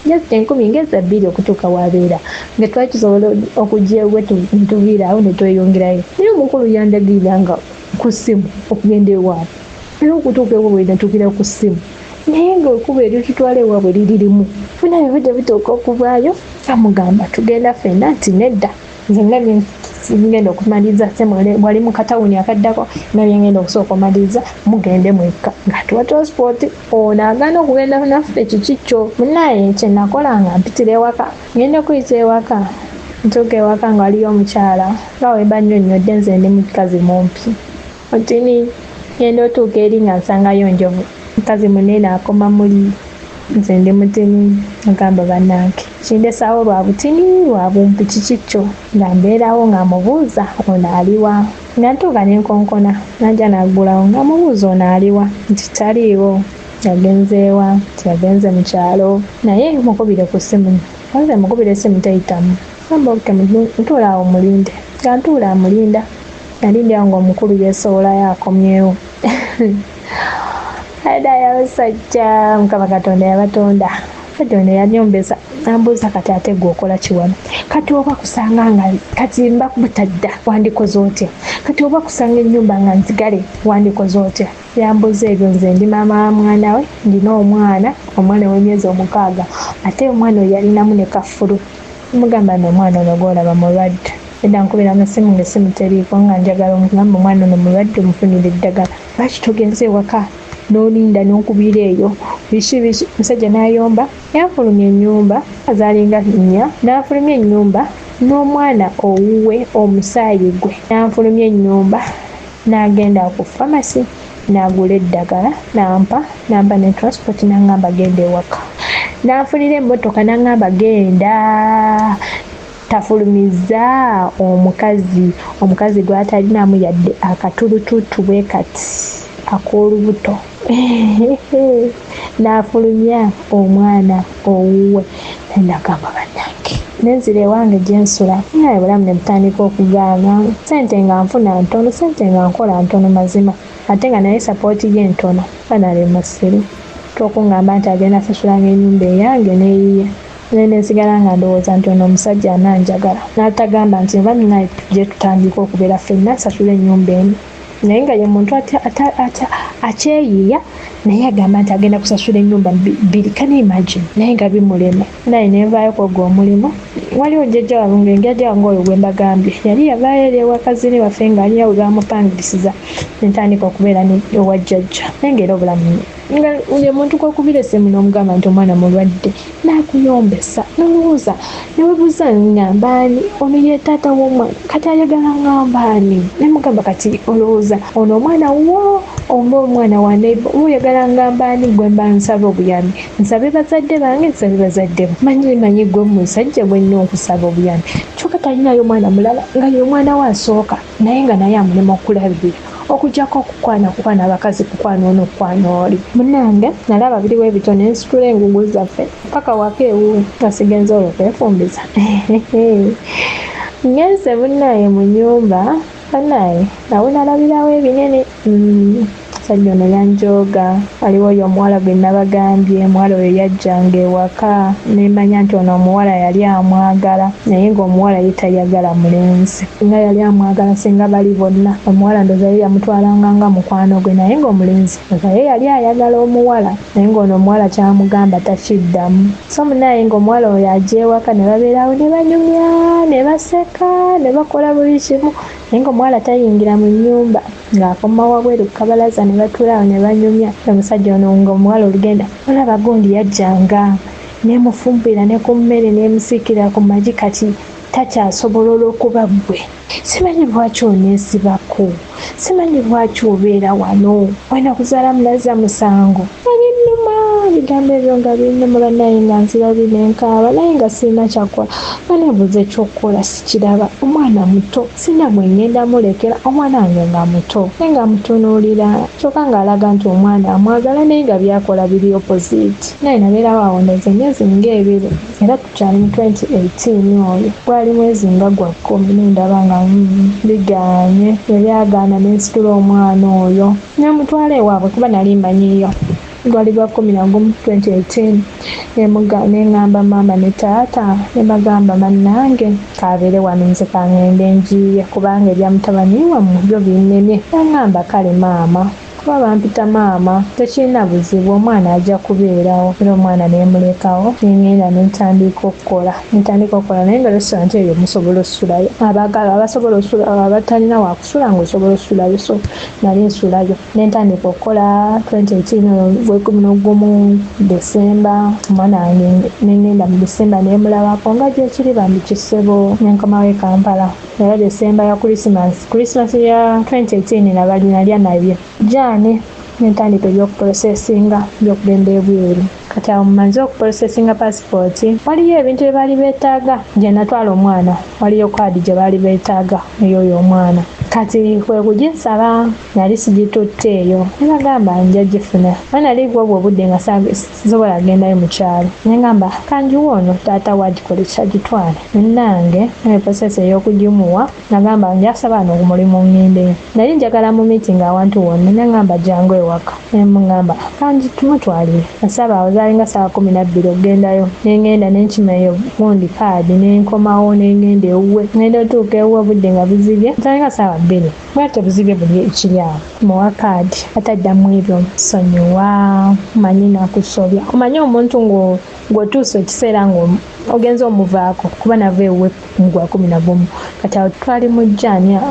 just 10 ngeza 2 okutuuka waabeera nga twali tusobola okujja ewe tuviira awo ne tweyongerayo naye omukulu yandagiriranga ku ssimu okugenda ewaabwe era okutuuka ewaabwe natuukira ku ssimu naye ng'ekuba eritutwala ewaabwe liri limu funa bivudde bituuka okuvaayo amugamba tugenda ffenna nti nedda nze nga ngenda okumaliza wali mu katawuni akaddako nabye ngenda okusooka okumaliza mugende mwekka nga tuwa transport ono agaana okugenda naffe kikikyo munaye kye nakola nga mpitira ewaka ngenda kuyita ewaka ntuuka ewaka nga waliyo omukyala nga weba nnyonnyodde nze ndi mukazi mumpi otini ngenda otuuka eri nga nsangayo njovu mukazi munene akoma muli nze ndi mutini agamba bannange kindesaawo lwa butini lwa bumpi kikikyo nga mbeerawo nga mubuuza ono aliwa nga ntuuka nenkonkona najja naggulawo nga mubuuza ono aliwa nti taliiwo yagenzeewa tiyagenze mu kyalo naye mukubire ku ssimu nze mukubire essimu teyitamu ntuulaawo mulinde nga ntuula amulinda nalindirawo ng'omukulu yeesowolayo akomyewo ada y'abasajja mukama katonda yabatonda katonda yanyombesa nambuuza kati ate gwe okola kiwano kati oba kusanga nga kati mba butadda wandikoze otya kati oba kusanga ennyumba nga nzigale wandikoze otya yambuuza ebyo nze ndi maama wa mwana we ndina omwana w'emyezi 6 ate omwana oyo yalinamu ne kafulu mugamba n'omwana ono gw'olaba mulwadde edda nkubira amasimu ng'essimu teriiko nga njagala omugamba omwana ono mulwadde omufunira eddagala lwaki togenze ewaka n'olinda n'okubira eyo biki musajja n'ayomba yafulumya ennyumba azaalinga 4 n'afulumya ennyumba n'omwana owuwe omusaayi gwe n'afulumya ennyumba n'agenda ku famasi n'agula eddagala n'ampa ne transport n'angamba genda ewaka n'afulira emmotoka n'angamba genda tafulumiza omukazi gwatalinamu yadde akatulututu bwe kati ak'olubuto n'afulumya omwana owuwe nagamba bannange nenzira ewange gyensula naye bulamu ne butandika okugaana sente nga nfuna ntono sente nga nkola ntono mazima ate nga naye sapooti ye ntono banale musiru tokungamba nti agenda sasulanga ennyumba eyange neyiye nensigala nga ndowooza nti ono omusajja ananjagala n'atagamba nti oba nina gye tutandika okubeera ffenna sasula ennyumba eno naye nga ye muntu akyeyiya naye agamba nti agenda kusasula ennyumba 2 kana imagine naye nga bimulema naye nenvaayo kwogwa omulimu waliwo jjajja wabunge engajja wange oyo gwe mbagambye yali yavaayo eri ewakazini waffe ng'aliya we bamupangirisiza nentandika okubeera owa jjajja naye ngaera obulamu nga ye muntu kwekubira essimu n'omugamba nti omwana mulwadde n'akuyombesa n'obuuza newebuuza ngambaani ono ye taata w'omwana kati ayagala ngambaani nemugamba kati olowooza ono omwana wo oba omwana wa neighbor oyagala ngambaani gwe mba nsaba obuyambi nsabe bazadde bange nsabe bazadde manyi gwe musajja bwenna okusaba obuyambi kyokka talinayo mwana mulala nga ye omwana we asooka naye nga naye amulema okulabirira okujjako okukwana abakazi kukwana ono okukwana oli munange nalaba biri webitono ensitula engugu zaffe paka waka ewuwe ngasigenza olwo kwefumbiza ngenze munaye mu nyumba banaye nawe nalabirawo ebinene sajja ono yanjooga waliwo oyo omuwala gwe nabagambye omuwala oyo yajjanga ewaka nemanya nti ono omuwala yali amwagala naye ng'omuwala ye tayagala mulenzi nga yali amwagala singa bali bonna omuwala ndoza ye yamutwalanga nga mukwano gwe naye ng'omulenzi ndoza ye yali ayagala omuwala naye ng'ono omuwala kyamugamba takiddamu so munaye ng'omuwala oyo ajja ewaka ne babeerawo ne banyumya ne baseka ne bakola buli kimu naye ng'omuwala tayingira mu nnyumba ng'akoma wabweru ku kabalaza ne batuulaawo ne banyumya omusajja ono ng'omuwala olugenda olaba gundi yajjanga nemufumbira ne ku mmere nemusiikira ku magi kati takyasobola okuba ggwe simanyi lwaki oneesibako simanyi lwaki obeera wano wena kuzaala mulaza musango ebinnuma bigambo ebyo nga binnumula naye nga nzira binenkaaba naye nga sirina kyakola baneebuuza ekyokukola sikiraba omwana muto sina bwe ngenda mulekera omwana wange nga muto naye nga mutunuulira kyokka ng'alaga nti omwana amwagala naye nga byakola biri opposite naye nabeerawo awo ndeze emyezi ng'ebiri era tukyali mu 2018 oyo gwali mwezi nga gwa 10 nendaba nga bigaanye ebyagaana nensitula omwana oyo nemutwala ewaabwe kuba nali mmanyiyo gwali gwa 11 2018 neŋŋamba maama ne taata ne bagamba bannange kabeere wano nze kangende njiye kubanga ebya mutabani wammwe byo binnemye naŋŋamba kale maama kuba bampita maama tekirina buzibu omwana ajja kubeerawo era omwana nemulekawo nengenda nentandika okukola naye nga restaurant eyo musobola okusulayo abasobola osula abatalina wakusula ngaosobola osulayo so nali nsulayo nentandika okukola 2018 11 December omwana wange nengenda mu December nemulabako nga gyekiri bambi kisebo nenkomawo e Kampala era December ya Christmas ya 2018 nabalya nabyo jani nentandika ebyokuprocesinga byokugenda ebweru kati awo mumanzi okuprocesinga passport waliyo ebintu bye beetaaga gye natwala omwana waliyo kaadi gye baali beetaaga eyoyo omwana kati kwe kuginsaba nali sigitutte eyo nebagamba nja gifuna nali gwobwo obudde nga sobola gendayo mu kyalo nengamba kanjiwa ono taata wagikolesa gitwale nange process ey'okugimuwa nagamba njasaba n'omulimu ngende nali njagala mu meeting awantu wonna nengamba jangu ewaka nemugamba kanji tumutwalire nasaba awozalinga saa 12 ogendayo nengenda nenkimayo gundi kaadi nenkomawo nengenda ewuwe ngenda otuuka ewuwe obudde nga buzibye zalinga saa 2 bwate buzibye buli ekiri awo muwa kaadi ataddamu ebyo nsonyiwa manyi nakusobya omanyi omuntu ng'otuusa ekiseera ogenza omuvaako kuba nava ewuwe mu gwa 11 kati awo twali mu Janja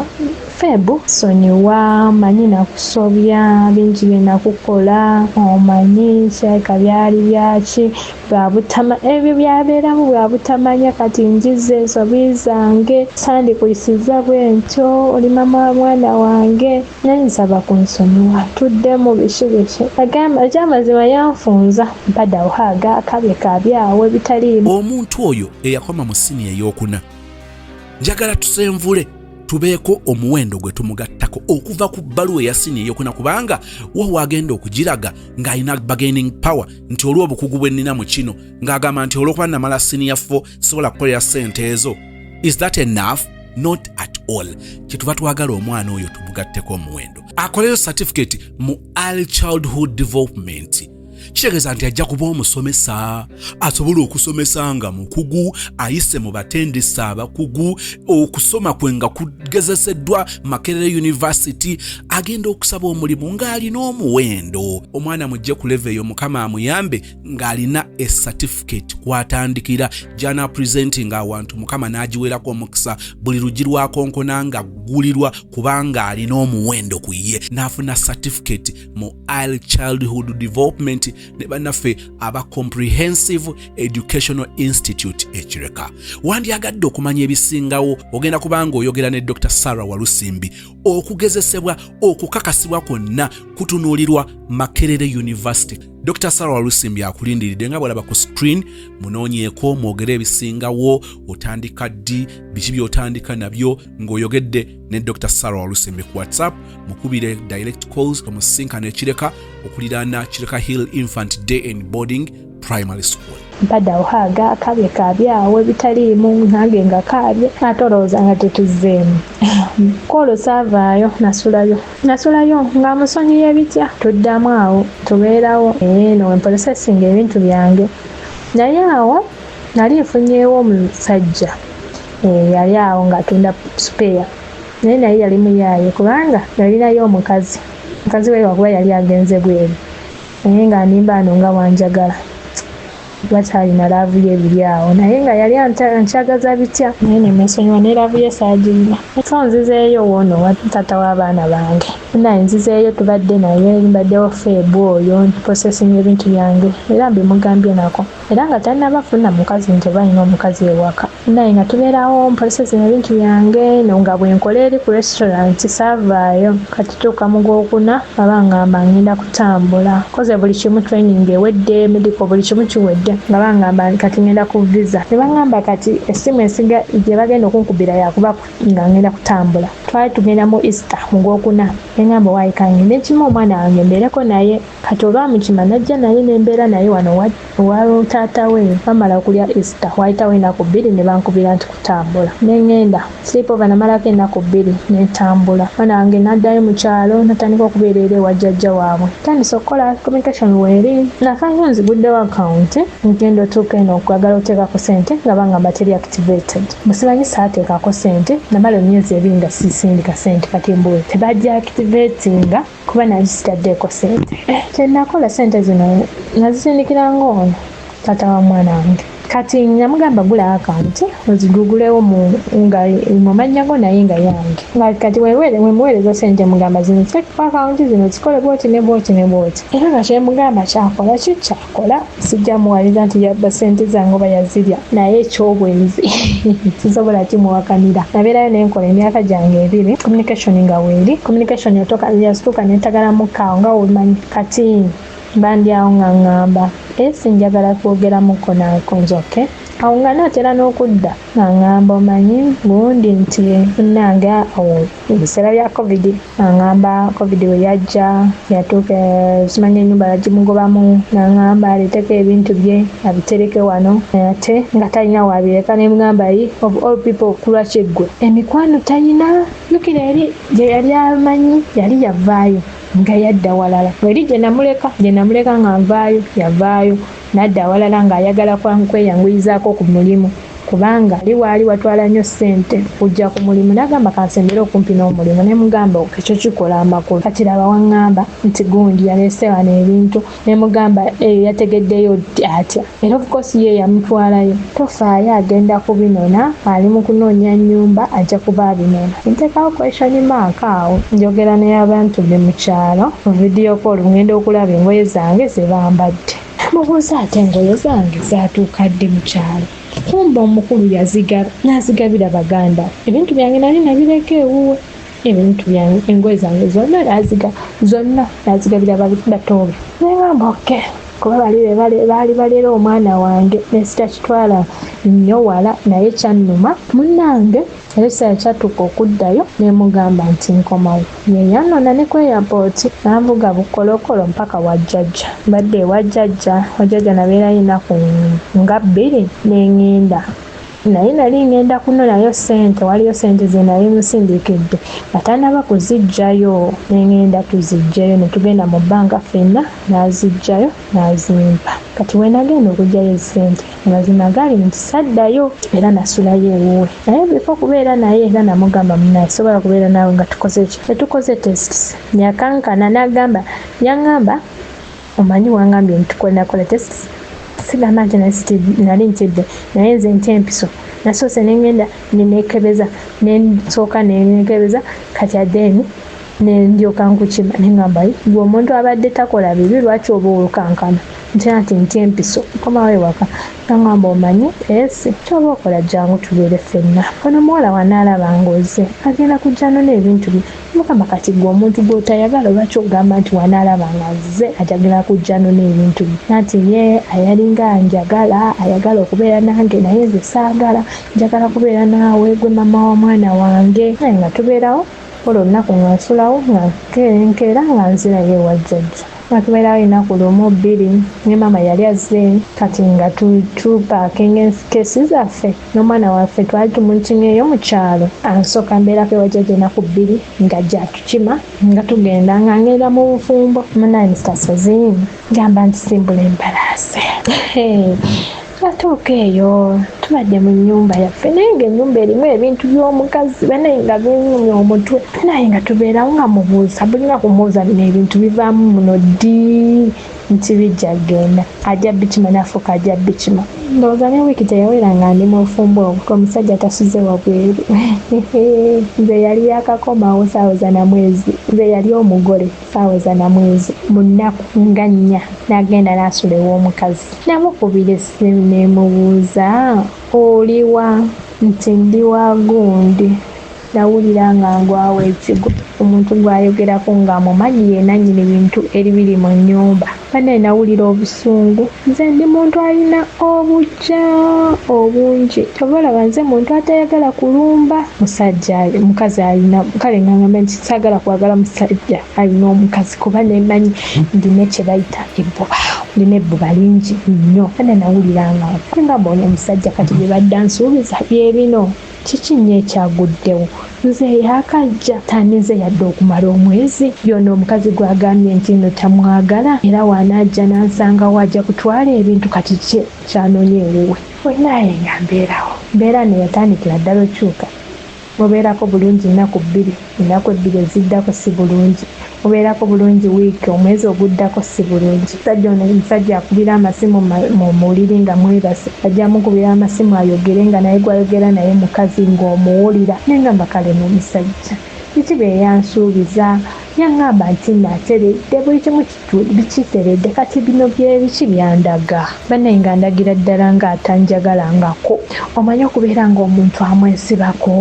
Febu sonyiwa manyi nakusobya bingi byenakukola omanyi kyeka byali byaki bwabutama ebyo byabeeramu bwabutamanya kati njize ensobi zange sandikuyisiza bwentyo oli mama mwana wange nali nsaba kunsonyiwa tuddemu bishibishe agamba ekyamazima yanfunza mpadde awo haga akabye kabyawo ebitaliimu omuntu oyo eyakoma mu sini ey'okuna njagala tusenvule tubeeko omuwendo gwe tumugattako okuva ku bbaluwa eya sini ey'okuna kubanga wagenda okugiraga ng'alina bargaining power nti olw'obukugu bwe nnina mu kino ng'agamba nti olw'okuba namala sini ya 4 sisobola kukolera ssente ezo. Is that enough? Not at all. Kyetuva twagala omwana oyo tumugatteko omuwendo akoleyo certificate mu early childhood development. Kitegeeza nti ajja kuba omusomesa asobola okusomesa nga mukugu ayise mu batendesa abakugu okusoma kwe nga kugezeseddwa Makerere University agenda okusaba omulimu ng'alina omuwendo omwana mujje ku level eyo mukama amuyambe ng'alina a certificate kwatandikira jana presenting awantu mukama n'agiwerako omukisa buli lugi lwakonkona nga gulirwa kubanga alina omuwendo ku ye n'afuna certificate mu early childhood development ne bannaffe aba Comprehensive Educational Institute ekireka. Wandyagadde okumanya ebisingawo ogenda kubanga oyogera ne Dr. Sarah Walusimbi okugezesebwa okukakasibwa kwonna kutunuulirwa Makerere University. Dr. Sarah Walusimbi akulindiridde nga bwalaba ku screen munoonyeeko mwogere ebisingawo otandika ddi biki by'otandika nabyo ng'oyogedde ne Dr. Sarah Walusimbi ku WhatsApp mukubire direct calls kamusinkana ekireka okuliraana Kireka Hill Infant Day and Boarding Primary School. Mpadde awo haga akabye kabyawo ebitaliimu nange nga kabye atolooza nga tetuzzeemu kolo saavaayo nasulayo nga musonyiye ebitya tuddamu awo tubeerawo eno processing ebintu byange naye awo nali nfunyeewo omusajja yali awo ng'atunda spare naye yali muyaaye kubanga yalinayo omukazi we wakuba yali agenze bweru naye nga nimba ano nga wanjagala batalina laavu y'ebiri awo naye nga yali ankyagaza bitya naye nemesonyiwa ne laavu ye saagirina so nzizeeyo wono wa taata w'abaana bange naye nzizeeyo tubadde naye mbaddewo Febu oyo processing ebintu byange era mbimugambye nako era nga tannabafuna mukazi nti balina omukazi ewaka naye nga tubeerawo processing ebintu byange nga bwenkola eri ku restaurant saavaayo kati tuuka mu Gwokuna abangamba ngenda kutambula koze buli kimu training ewedde medical buli kimu kiwedde nga bangamba kati ngenda ku visa ne bangamba kati essimu esiga gye bagenda okunkubira yakuba nga ngenda kutambula twali tugenda mu Easter mu Gwokuna engamba wayikange nekimu omwana wange mbeereko naye kati olwamukima najja naye nembeera naye wano wa taata we bamala okulya Easter wayitawo ennaku 2 ne bankubira nti kutambula nengenda sleepover namalako ennaku 2 netambula mwana wange naddayo mu kyalo natandika okubeera eri ewa jjajja waabwe tandisa okukola communication weeri nafanyo nziguddewo account ngenda otuuka eno okwagala oteekako sente nga bangamba teri activated musibanyi saateekako sente namala emyezi 2 nga sisindika sente kati mbuwe tebajja activate beetinga kuba nazisitaddeeko sente. Kyenakola sente zino nazisindikira ng'ono taata wa mwana wange. Kati namugamba gula akaunti ozigugulewo nga mumanya go naye nga yange. Nga kati wemuweereza sente mugamba zino ziteeke ku akaunti zino zikole bwoti ne bwoti ne bwoti. Era nga kyemugamba kyakola kikyakola sijja muwaliza nti yabba sente zange oba yazirya naye ekyobwenzi sisobola kimuwakanira. Nabeerayo nenkola emyaka gyange 2 communication nga weeri. Communication yasituuka netagala mukaawo nga omanyi kati bandyawo nga ngamba sinjagala kwogeramuko nakonzoke awo nga naatera n'okudda nga ngamba omanyi gundi nti nange awo ebiseera bya covid nga ngamba covid we yajja yatuuka simanya ennyumba yagimugobamu nga ngamba aleeteko ebintu bye abitereke wano ate nga talina wabireka nemugamba of all people kulwaki ggwe emikwano talina yukira eri gye yali amanyi yali yavaayo nga yadda walala weri gye namuleka nga nvaayo yavaayo nadda walala ng'ayagala kweyanguyizaako ku mulimu kubanga ali waali watwala nnyo ssente kujja ku mulimu n'agamba kansembere okumpi n'omulimu nemugamba ekyo kikola amakulu kati laba waŋŋamba nti gundi yaleese wano ebintu nemugamba yategeddeyo atya era of course ye yamutwalayo tofaayo agenda kubinona ali mu kunoonya nnyumba ajja kuba abinona nteekawo question mark awo njogera n'abantu be mu kyalo mu vidiyo call ngenda okulaba engoye zange ze bambadde mubuuza ate engoye zange zaatuuka ddi mu kyalo kumba omukulu nazigabira baganda ebintu byange nali nabireka ewuwe ebintu byange engoye zange zonna nazigabira batoobe negamba oke kuba baali baleera omwana wange nesitakitwala nnyo wala naye kyannuma munnange ebiseera kyatuuka okuddayo nemugamba nti nkomawo yeyanona ne ku airport navuga bukolokolo mpaka wajjajja mbadde ewajjajja nabeerayo ennaku nga 2 neŋŋenda naye nali ngenda kunonayo ssente waliyo ssente ze nali musindikidde atanaba kuzijjayo neŋŋenda tuzijjayo ne tugenda mu bbanka ffenna n'azijjayo n'azimpa kati we nagenda okugjayo ssente amazima gaali nti saddayo era nasulayo ewuwe naye bifo kubeera naye era namugamba munaye sobola kubeera naawe nga tetukoze tests yakankana n'agamba yaŋŋamba omanyi wangambye nakola tests sigamba nti nali ntidde naye nze ntyempiso nasoose nengenda nenekebeza nensooka nenekebeza kati adeeni nendyoka nkukima nengamba gwe omuntu abadde takola bibi lwaki oba olukankana nti ntyempiso komawo ewaka nangamba omanyi esi kyoba okola jangu tubeere ffenna ono muwala wanaalaba ngoze agenda kujjano n'ebintu bye mukama kati gwe omuntu gw'otayagala lwaki ogamba nti wanaalaba nga zze ajagala kujjano n'ebintu bye nati ye ayalinga njagala ayagala okubeera nange naye nze saagala njagala kubeera naawe gwe mama wa mwana wange naye nga tubeerawo olwo olunaku nga nsulawo nga nkerenkeera nga nzirayo ewajjajja natubeerawo ennaku lumu 2 ne mama yali azze kati nga tupaakinga kesi zaffe n'omwana waffe twali tumutinyeeyo mu kyalo ansooka mbeerako ewajjajja ennaku 2 nga jatukima nga tugenda nga ngenda mu bufumbo munaye Mr. Sozini gamba nti simbula embalaase atuuka eyo tubadde mu nnyumba yaffe naye ng'ennyumba erimu ebintu by'omukazi banaye nga binyumya omutwe naye nga tubeerawo nga mubuuza bulina kumubuuza bino ebintu bivaamu muno ddi nti bijja genda ajja bikima nafuuka ajja bikima ndowooza ne wiiki teyawera nga ndi mu bufumbo obwo omusajja tasuze wabweru nze yali yakakomawo saaweza na mwezi nze yali omugole saaweza na mwezi mu nnaku nga 4 n'agenda n'asula ew'omukazi namukubira essimu nemubuuza oliwa nti ndi wa gundi nawulira nga ngwawo ekigo omuntu gwayogerako nga mumanyi yenanyini bintu ebiri mu nnyumba banaye nawulira obusungu nze ndi muntu alina obujja obungi obalaba nze muntu atayagala kulumba mukazi alina kale ngamba nti saagala kwagala musajja alina omukazi kuba nemanyi ndina kye bayita ebbuba ndina ebbuba lingi nnyo banaye nawulira nga mbonye omusajja kati bye badda nsuubiza bye bino kiki nnyo ekyaguddewo nze yakajja tanize yadde okumala omwezi byonna omukazi gwagambye nti no tamwagala era waanajja nansanga wajja kutwala ebintu kati kyanonye ewuwe wenaye nga mbeerawo mbeera neyatandikira ddala okyuka obeerako bulungi ennaku 2 ennaku 2 eziddako si bulungi obeerako bulungi wiiki omwezi oguddako si bulungi omusajja akubira amasimu mu muliri nga mwebase ajja mukubira amasimu ayogere nga naye gwayogera naye mukazi ng'omuwulira nengamba kale n'omusajja biki byeyansuubiza yaŋŋamba nti naateredde buli kimu bikiteredde kati bino biki byandaga bannaye nga ndagira ddala ng'atanjagalangako omanyi okubeera ng'omuntu amwesibako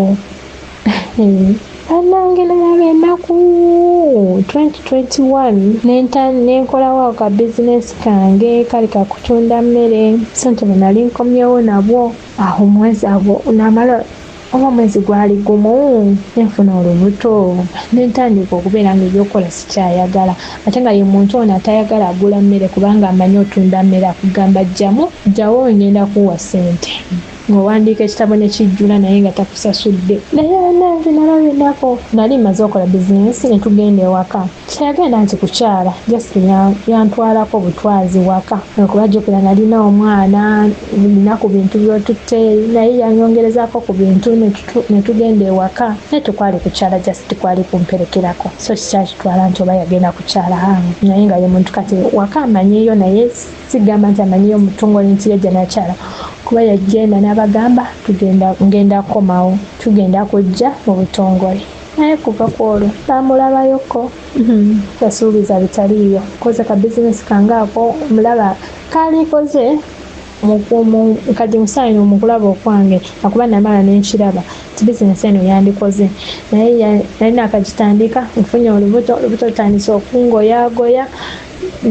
Annange nalaba ennaku 2021 nenkolawo aka bizinesi kange kali kakutunda mmere sente bwe nali nkomyewo nabwo aho omwezi abo namala oba omwezi gwali gumu nenfuna olubuto nentandika okubeera nga ebyokukola sikyayagala ate nga ye muntu ono atayagala agula mmere kubanga amanyi otunda mmere akugamba jjawo ngenda kuwa sente ng'owandiika ekitabo ne kijjula naye nga takusasudde naye nange nalaba ennaku nali maze okola bizinesi ne tugenda ewaka kyayagenda nti kukyala just yantwalako butwazi waka okubajjukira nalina omwana nina ku bintu byotutte naye yanyongerezaako ku bintu ne tugenda ewaka naye tekwali kukyala just kwali kumperekerako so kikyakitwala nti oba yagenda kukyala hange naye nga ye muntu kati waka amanyiyo naye sigamba nti amanyiyo mutongole nti yajja nakyala kuba yagenda n'abagamba ngenda komawo tugenda kujja mu butongole naye kuva ku olwo bamulabayoko yasuubiza bitaliiyo koze ka bizinesi kange ako mulaba kalikoze kati musaanyi omukulaba okwange akuba namala nenkiraba ti bizinesi eno yandikoze naye nalina akagitandika nfunye olubuto tutandise okungoyagoya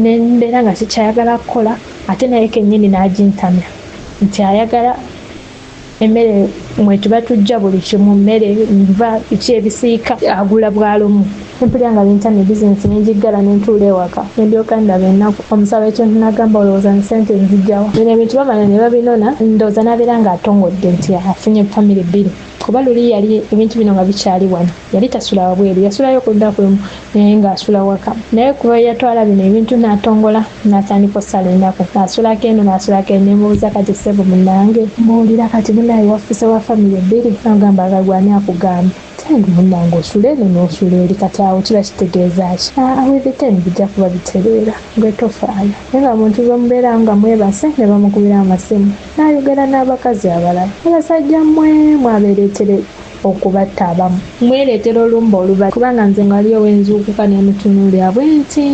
nembeera nga sikyayagala kukola ate naye kennyini n'agintamya nti ayagala emmere mwe tuba tujja buli kimu mmere nva biki ebisiika agula bwalumu empulira nga bintamya bizinesi nenjiggala nentuula ewaka nendyoka ndaba ennaku omusaba ekyo nagamba olowooza ni sente nzijjawa bino ebintu bamala ne babinona ndowooza nabeera ng'atongodde nti afunye famire 2 kuba luli yali ebintu bino nga bikyali wano yali tasula wabweru yasulayo ku ddaku emu naye ng'asula waka naye kuba yatwala bino ebintu n'atongola n'atandika ossala ennaku n'asulako eno n'asulako eno nemubuuza kati ssebo munnange muwulira kati munaye waffuse wa famire 2 nagamba agagwani akugamba tendi munnange osula eno n'osula eri kati awo kiba kitegeeza ki awebiteni bijja kuba bitereera gwe tofaayo naye nga muntu bamubeerawo nga mwebase ne bamukubira amasimu n'ayogera n'abakazi abalala abasajja mmwe mwabeereetere okubatta abamu mwereetera olumba olubala kubanga nze ngaliyo wenzuukuka nemutunuulira bwe nti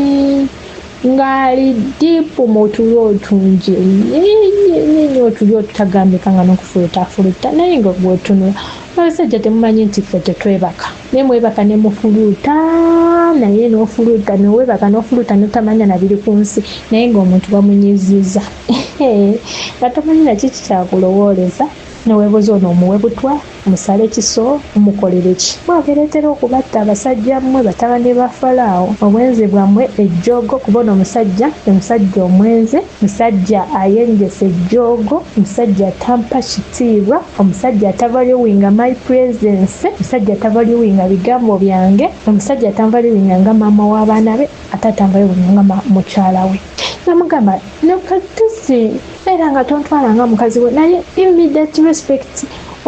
ngali dipu mu tulo otungi nnyo otulyo otutagambika nga n'okufulutafuluta naye nga gwetunula abasajja temumanyi nti ffe tetwebaka naye mwebaka ne mufuluuta naye n'ofuluuta nowebaka n'ofuluuta notamanya nabiri ku nsi naye ng'omuntu bamunyiziza nga tomanyi naki kikyakulowooleza neweebuza ono omuwe butwa musale ekiso omukolere ki mwagereetera okubatta abasajja mmwe batabani ba Falaawo obwenzi bwammwe ejjoogo kubona omusajja omwenzi musajja ayenjesa ejjoogo musajja atampa kitiibwa omusajja atavaluwinga my presence omusajja atavaluwinga bigambo byange omusajja atavaluwinga nga maama w'abaana be ate atavaluwinga nga mukyala we namugamba nokatisi era nga tontwala nga mukazi we naye immediate respect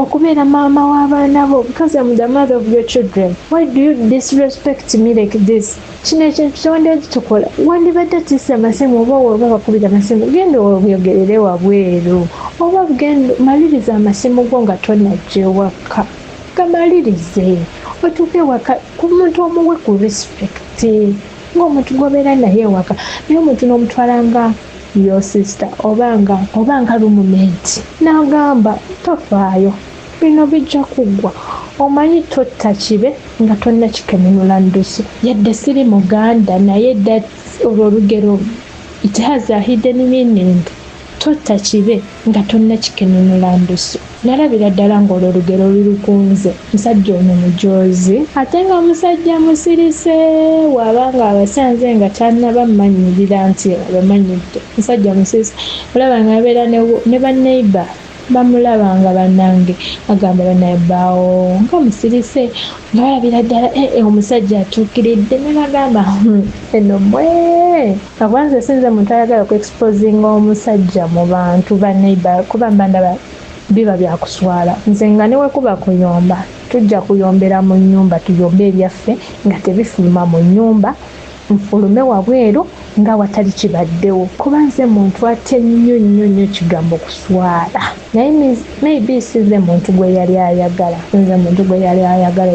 okubeera maama w'abaana bo because I'm the mother of your children. Why do you disrespect me like this? Kino ekintu kyewandibadde tukola wandibadde tisa amasimu oba bakubira amasimu genda obyogerere wabweru oba genda maliriza amasimu go nga tonajja ewaka gamalirize otuuke ewaka ku muntu omuwe ku respect ng'omuntu gwobeera naye ewaka naye omuntu n'omutwala nga your sister obanga roommate n'agamba tofaayo bino bijja kuggwa omanyi totta kibe nga tonna kikemenula ndusu yadde siri muganda naye olwo olugero it has a hidden meaning totta kibe nga tonna kikenunula ndusu nalabira ddala ng'olwo olugero lulukunze musajja ono mujoozi ate nga musajja musirise wabanga abasanze nga tanaba mmanyirira nti abamanyidde musajja musirise olaba nga abeera ne banneiba bamulabanga bannange agamba bannayibaawo nga musirise nga balabira ddala omusajja atuukiridde ne bagamba eno mwe akwanza sinze muntu ayagala okuexposinga omusajja mu bantu banneiba kuba mbandaba biba byakuswala nze nga newe kuba kuyomba tujja kuyombera mu nnyumba tuyombe ebyaffe nga tebifuluma mu nnyumba nfulume wabweru nga watali kibaddewo kuba nze muntu ate nnyo kigambo kuswala naye maybe sinze muntu gwe yali ayagala nze muntu gwe yali ayagala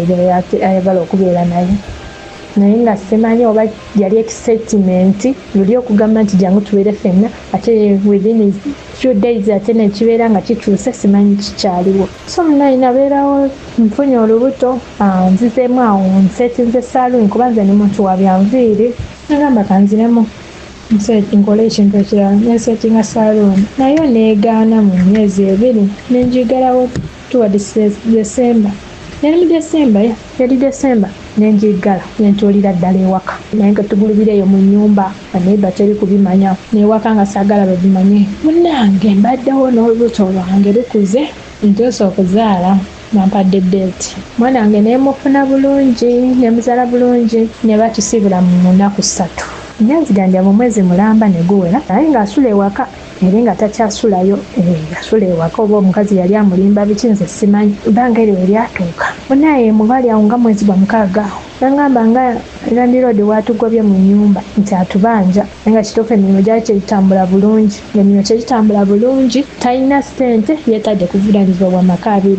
ayagala okubeera naye nga simanyi oba yali excitement luli okugamba nti jangu tubeere ffenna ate within few days ate nekibeera nga kikyuse simanyi kikyaliwo so naye nabeerawo nfunye olubuto nzizeemu awo nsetinze saloon kuba nze ni muntu wa byanviiri nagamba kanziremu nkole ekintu ekirala nesetinga saloon naye neegaana mu myezi 2 nenjigalawo towards December yali December nenjigala nentuulira ddala ewaka naye nga tugulubireeyo mu nnyumba aneba teri kubimanya newaka nga saagala babimanye munnange mbaddewo n'olubuto lwange lukuze nteesa okuzaala nampadde date mwana wange nemufuna bulungi nemuzaala bulungi ne batusibira mu nnaku 3 nyanzigandya mu mwezi mulamba ne guwera naye ng'asula ewaka era nga takyasulayo asula ewaka oba omukazi yali amulimba biki nze simanyi bbanga eryo eryatuuka munaye mubali awo nga mwezi gwa 6 nangamba nga landiroodi watugobye mu nnyumba nti atubanja nga kituufu emirimu gyali kyegitambula bulungi ngaemirimu kyegitambula bulungi talina ssente yeetadde kuvunaanyizibwa bwa maka 2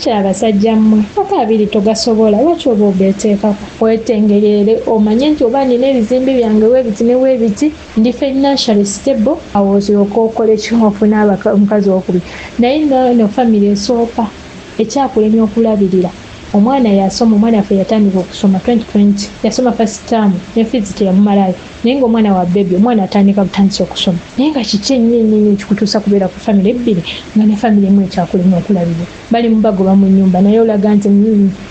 kyabasajja mmwe maka 2 togasobola lwaki oba ogeteekako wetengerere omanye nti oba nina ebizimbe byange weebiti ne weebiti ndi financially stable awo osooka okola ekimofuna omukazi wokubiri naye no family esooka ekyakulemya okulabirira omwana yasoma omwana waffe yatandika okusoma 2020 yasoma first term ne fees teyamumalayo naye ngaomwana wa bebi omwana atandika butandisa okusoma naye nga kiki ennyo kikutuusa kubeera ku family ebbiri nga ne family emu ekyakulemya okulabirira bali mubagoba mu nnyumba naye olaga nti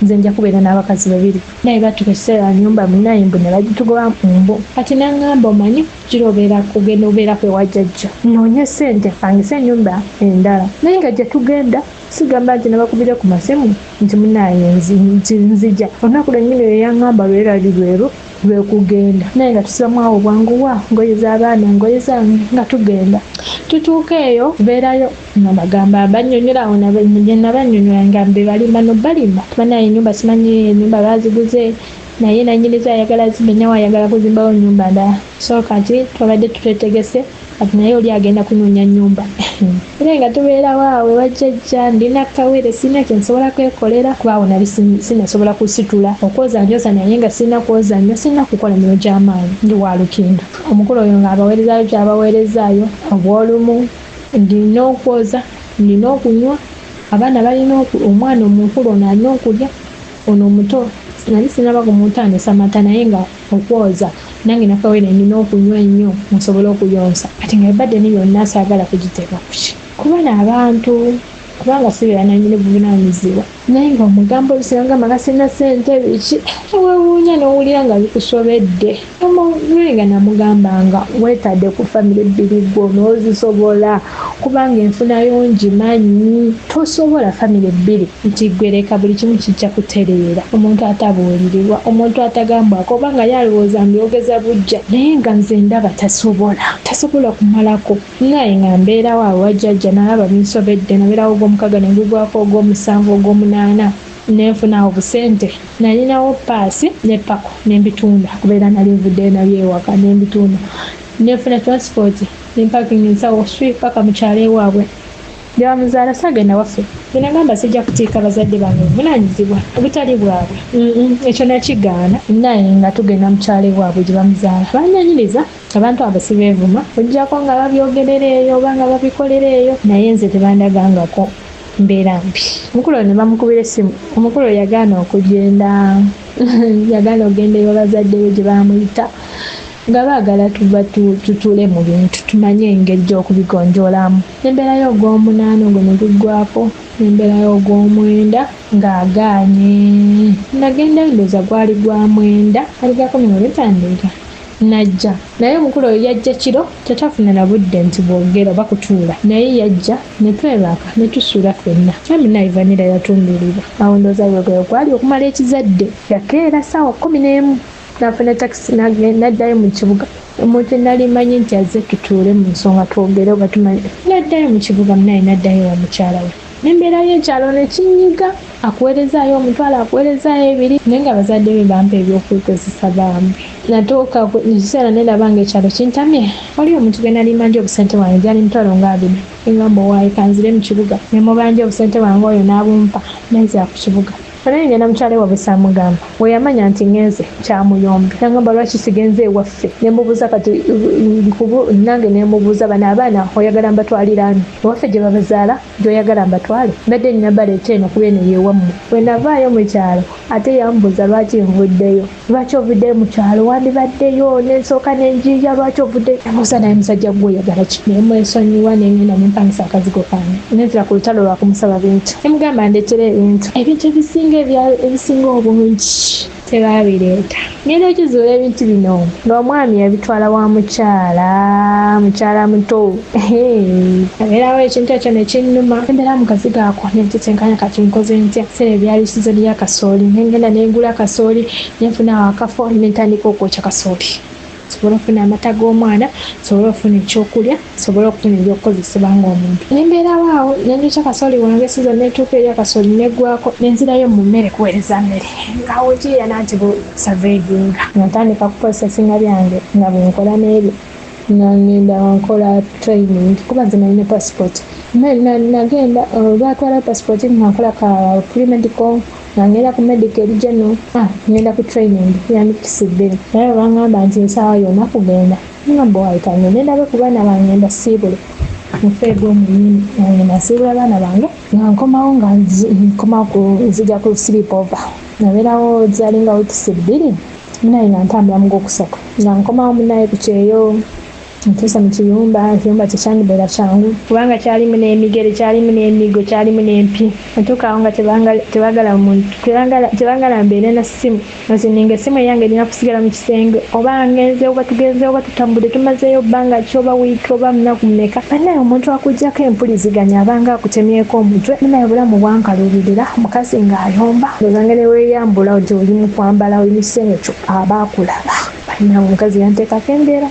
nze nja kubeera n'abakazi 2 naye batuuka ekiseera nnyumba munayimbu ne bagitugoba mumbo kati naŋŋamba omanyi kirobeera kugenda obeera kwewajjajja noonye ssente pangisa ennyumba endala naye nga gye tugenda sigamba nti nabakubire ku masimu nti munaye nzija olunaku lwennyini eyaŋŋamba lwera lirweru lwekugenda naye nga tusibamu awo bwanguwa ngoye z'abaana ngoye zange nga tugenda tutuuka eyo tubeerayo nabagamba bannyonnyola awo nabanyonnyola nga mbe balima nobalima banaye ennyumba simanyi ennyumba baziguze naye nanyiniza ayagala zimbenyawo ayagala kuzimbawo ennyumba ndala so kati twabadde tutetegese kati naye oli agenda kunoonya nnyumba era nga tubeerawo awo wajjajja ndina kawere sina kyensobola kwekolera kubaawo nali sinasobola kusitula okwoza njoza naye nga sina kwoza nnyo sina kukola miro gy'amaanyi ndi wa lukindu omukulu oyo ng'abaweerezaayo kyabaweerezaayo obwolumu ndina okwoza ndina okunywa abaana balina omwana omukulu ono alina okulya ono omuto nali sinaba kumutandisa mata naye nga okwoza nange nakawere nina okunywa ennyo nsobola okuyonsa kati nga ebadde ni byonna saagala kugiteeka kuki kuba n'abantu kubanga sibeera nanyini buvunaanyizibwa naye nga omugambo olusinga nga sina ssente biki weewuunya n'owulira nga bikusobedde nga namugamba nga weetadde ku famire ebbiri gwo n'ozisobola kubanga enfunayo ngimanyi tosobola famire ebbiri nti gwereka buli kimu kijja kutereera omuntu atabuulirirwa omuntu atagambwako obanga yalowooza mbyogeza bujja naye nga nze ndaba tasobola kumalako naye nga mbeerawo awo wajjajja nalaba binsobedde nabeerawo ogw'omukaga ne ngugwako ogw'omusanvu ogw'omunaana nenfuna obusente nalinawo paasi ne pako nembitunda kubeera nali nvuddeyo nabyo ewaka nembitunda nenfuna transport nempakinga ensawo swi paka mukyalo ewaabwe nebamuzaala sagenda waffe genagamba sijja kutiika bazadde bange obuvunaanyizibwa obutali bwabwe ekyo nakigaana naye nga tugenda mukyalo ewaabwe gye bamuzaala banyanyiriza abantu abo sibeevuma ojjako nga babyogerera eyo oba nga babikolera eyo naye nze tebandagangako mbeera mbi omukulu ne bamukubira essimu omukulu yagaana okugenda yagaana okugenda eyo bazadde be gye bamuyita nga baagala tuba tutuule mu bintu tumanye engeri gy'okubigonjoolamu nembeerayo ogw'omunaana ogwo ne guggwako nembeerayo ogw'omwenda ng'agaanye nagenda ndooza gwali gwa mwenda aligako minolitandika najja naye omukulu oyo yajja kiro tetafuna na budde nti bwogera oba kutuula naye yajja ne twebaka ne tusuula ffenna faminaivanira yatunduliba awo ndooza bwegweyo gwali okumala ekizadde yakeera ssaawa 11 nafuna takisi naddayo mu kibuga omuntu nali manyi nti azze tutuule mu nsonga twogere oba tumanyi naddayo mu kibuga munaye naddayo wa mukyala we n'embeera y'ekyalo ne kinyiga akuweerezaayo omutwalo akuweerezaayo ebiri naye nga bazadde be bampa ebyokukozesa bambi natuuka ekiseera neraba nga ekyalo kintamye oli omuntu gwe nali manja obusente wange gyali mitwalo nga 2 engamba owaayi kanzire mu kibuga ne mubanja obusente wange oyo n'abumpa nenzira ku kibuga naye ngenda mukyale wabwe saamugamba we yamanya nti ngenze kyamuyombe nangamba lwaki sigenze ewaffe nemubuuza kati nange nemubuuza bano abaana oyagala mbatwalirani ewaffe gye babazaala gyoyagala mbatwale mbadde nina baleeta eno kuba eno yewammwe bwe navaayo mu kyalo ate yambuuza lwaki nvuddeyo lwaki ovuddeyo mu kyalo wandibaddeyo nensooka nenjiya lwaki ovuddeyo namuuza naye musajja gwe oyagala ki nemwesonyiwa nengenda nempangisa akazigo kange nenzira ku lutalo lwakumusaba bintu nemugamba ndeetera ebintu ebisinga obungi tebabireeta ngenda okizuula ebintu bino ng'omwami yabitwala wa mukyala muto abeerawo ekintu ekyo nekinnuma embeera mukazi gaako nentitenkanya kati nkoze ntya sera ebyali sizoni ya kasooli nengenda nengula kasooli nenfunawo akafo nentandika okwokya kasooli sobola okufuna amata g'omwana sobola okufuna ekyokulya sobola okufuna ebyokukozesebwa ng'omuntu nembeerawaawo nenjokya kasooli wange sizo netuuka eri akasooli neggwako nenzirayo mu mmere kuweereza mmere nga wekiira nanti busaveeginga natandika kuposesinga byange nga bwenkola n'ebyo nangenda nkola training kuba nze nalina passport nagenda lwatwala passport nankola ka pre-medical nangenda ku medical general ngenda ku training yandikisidde naye bangamba nti ensaawa yonna kugenda ngamba wayitange nendabe ku baana bange ndasiibule mufeego omuyini nange nasiibula abaana bange nga nkomawo nga nkomawo nzija ku sleep over nabeerawo zalinga weeks 2 munaye nga ntambula mu gwokusatu nga nkomawo munaye ku kyeyo ntuusa mu kiyumba tekyandibeera kyangu kubanga kyalimu n'emigere kyalimu n'emigo kyalimu n'empi natuukaawo nga tebagala mbeere na ssimu ozininga essimu eyange erina kusigala mu kisenge oba ngenze oba tugenze oba tutambudde tumazeeyo bbanga ki oba wiiki oba munaku mmeka bannaye omuntu akuggyako empuliziganya abanga akutemyeko omutwe munaye bulamu bwankalubirira omukazi ng'ayomba ozange ne weeyambula oti oli mu kwambala oli mu kisenge kyo aba akulaba bannaye omukazi yanteekako embeera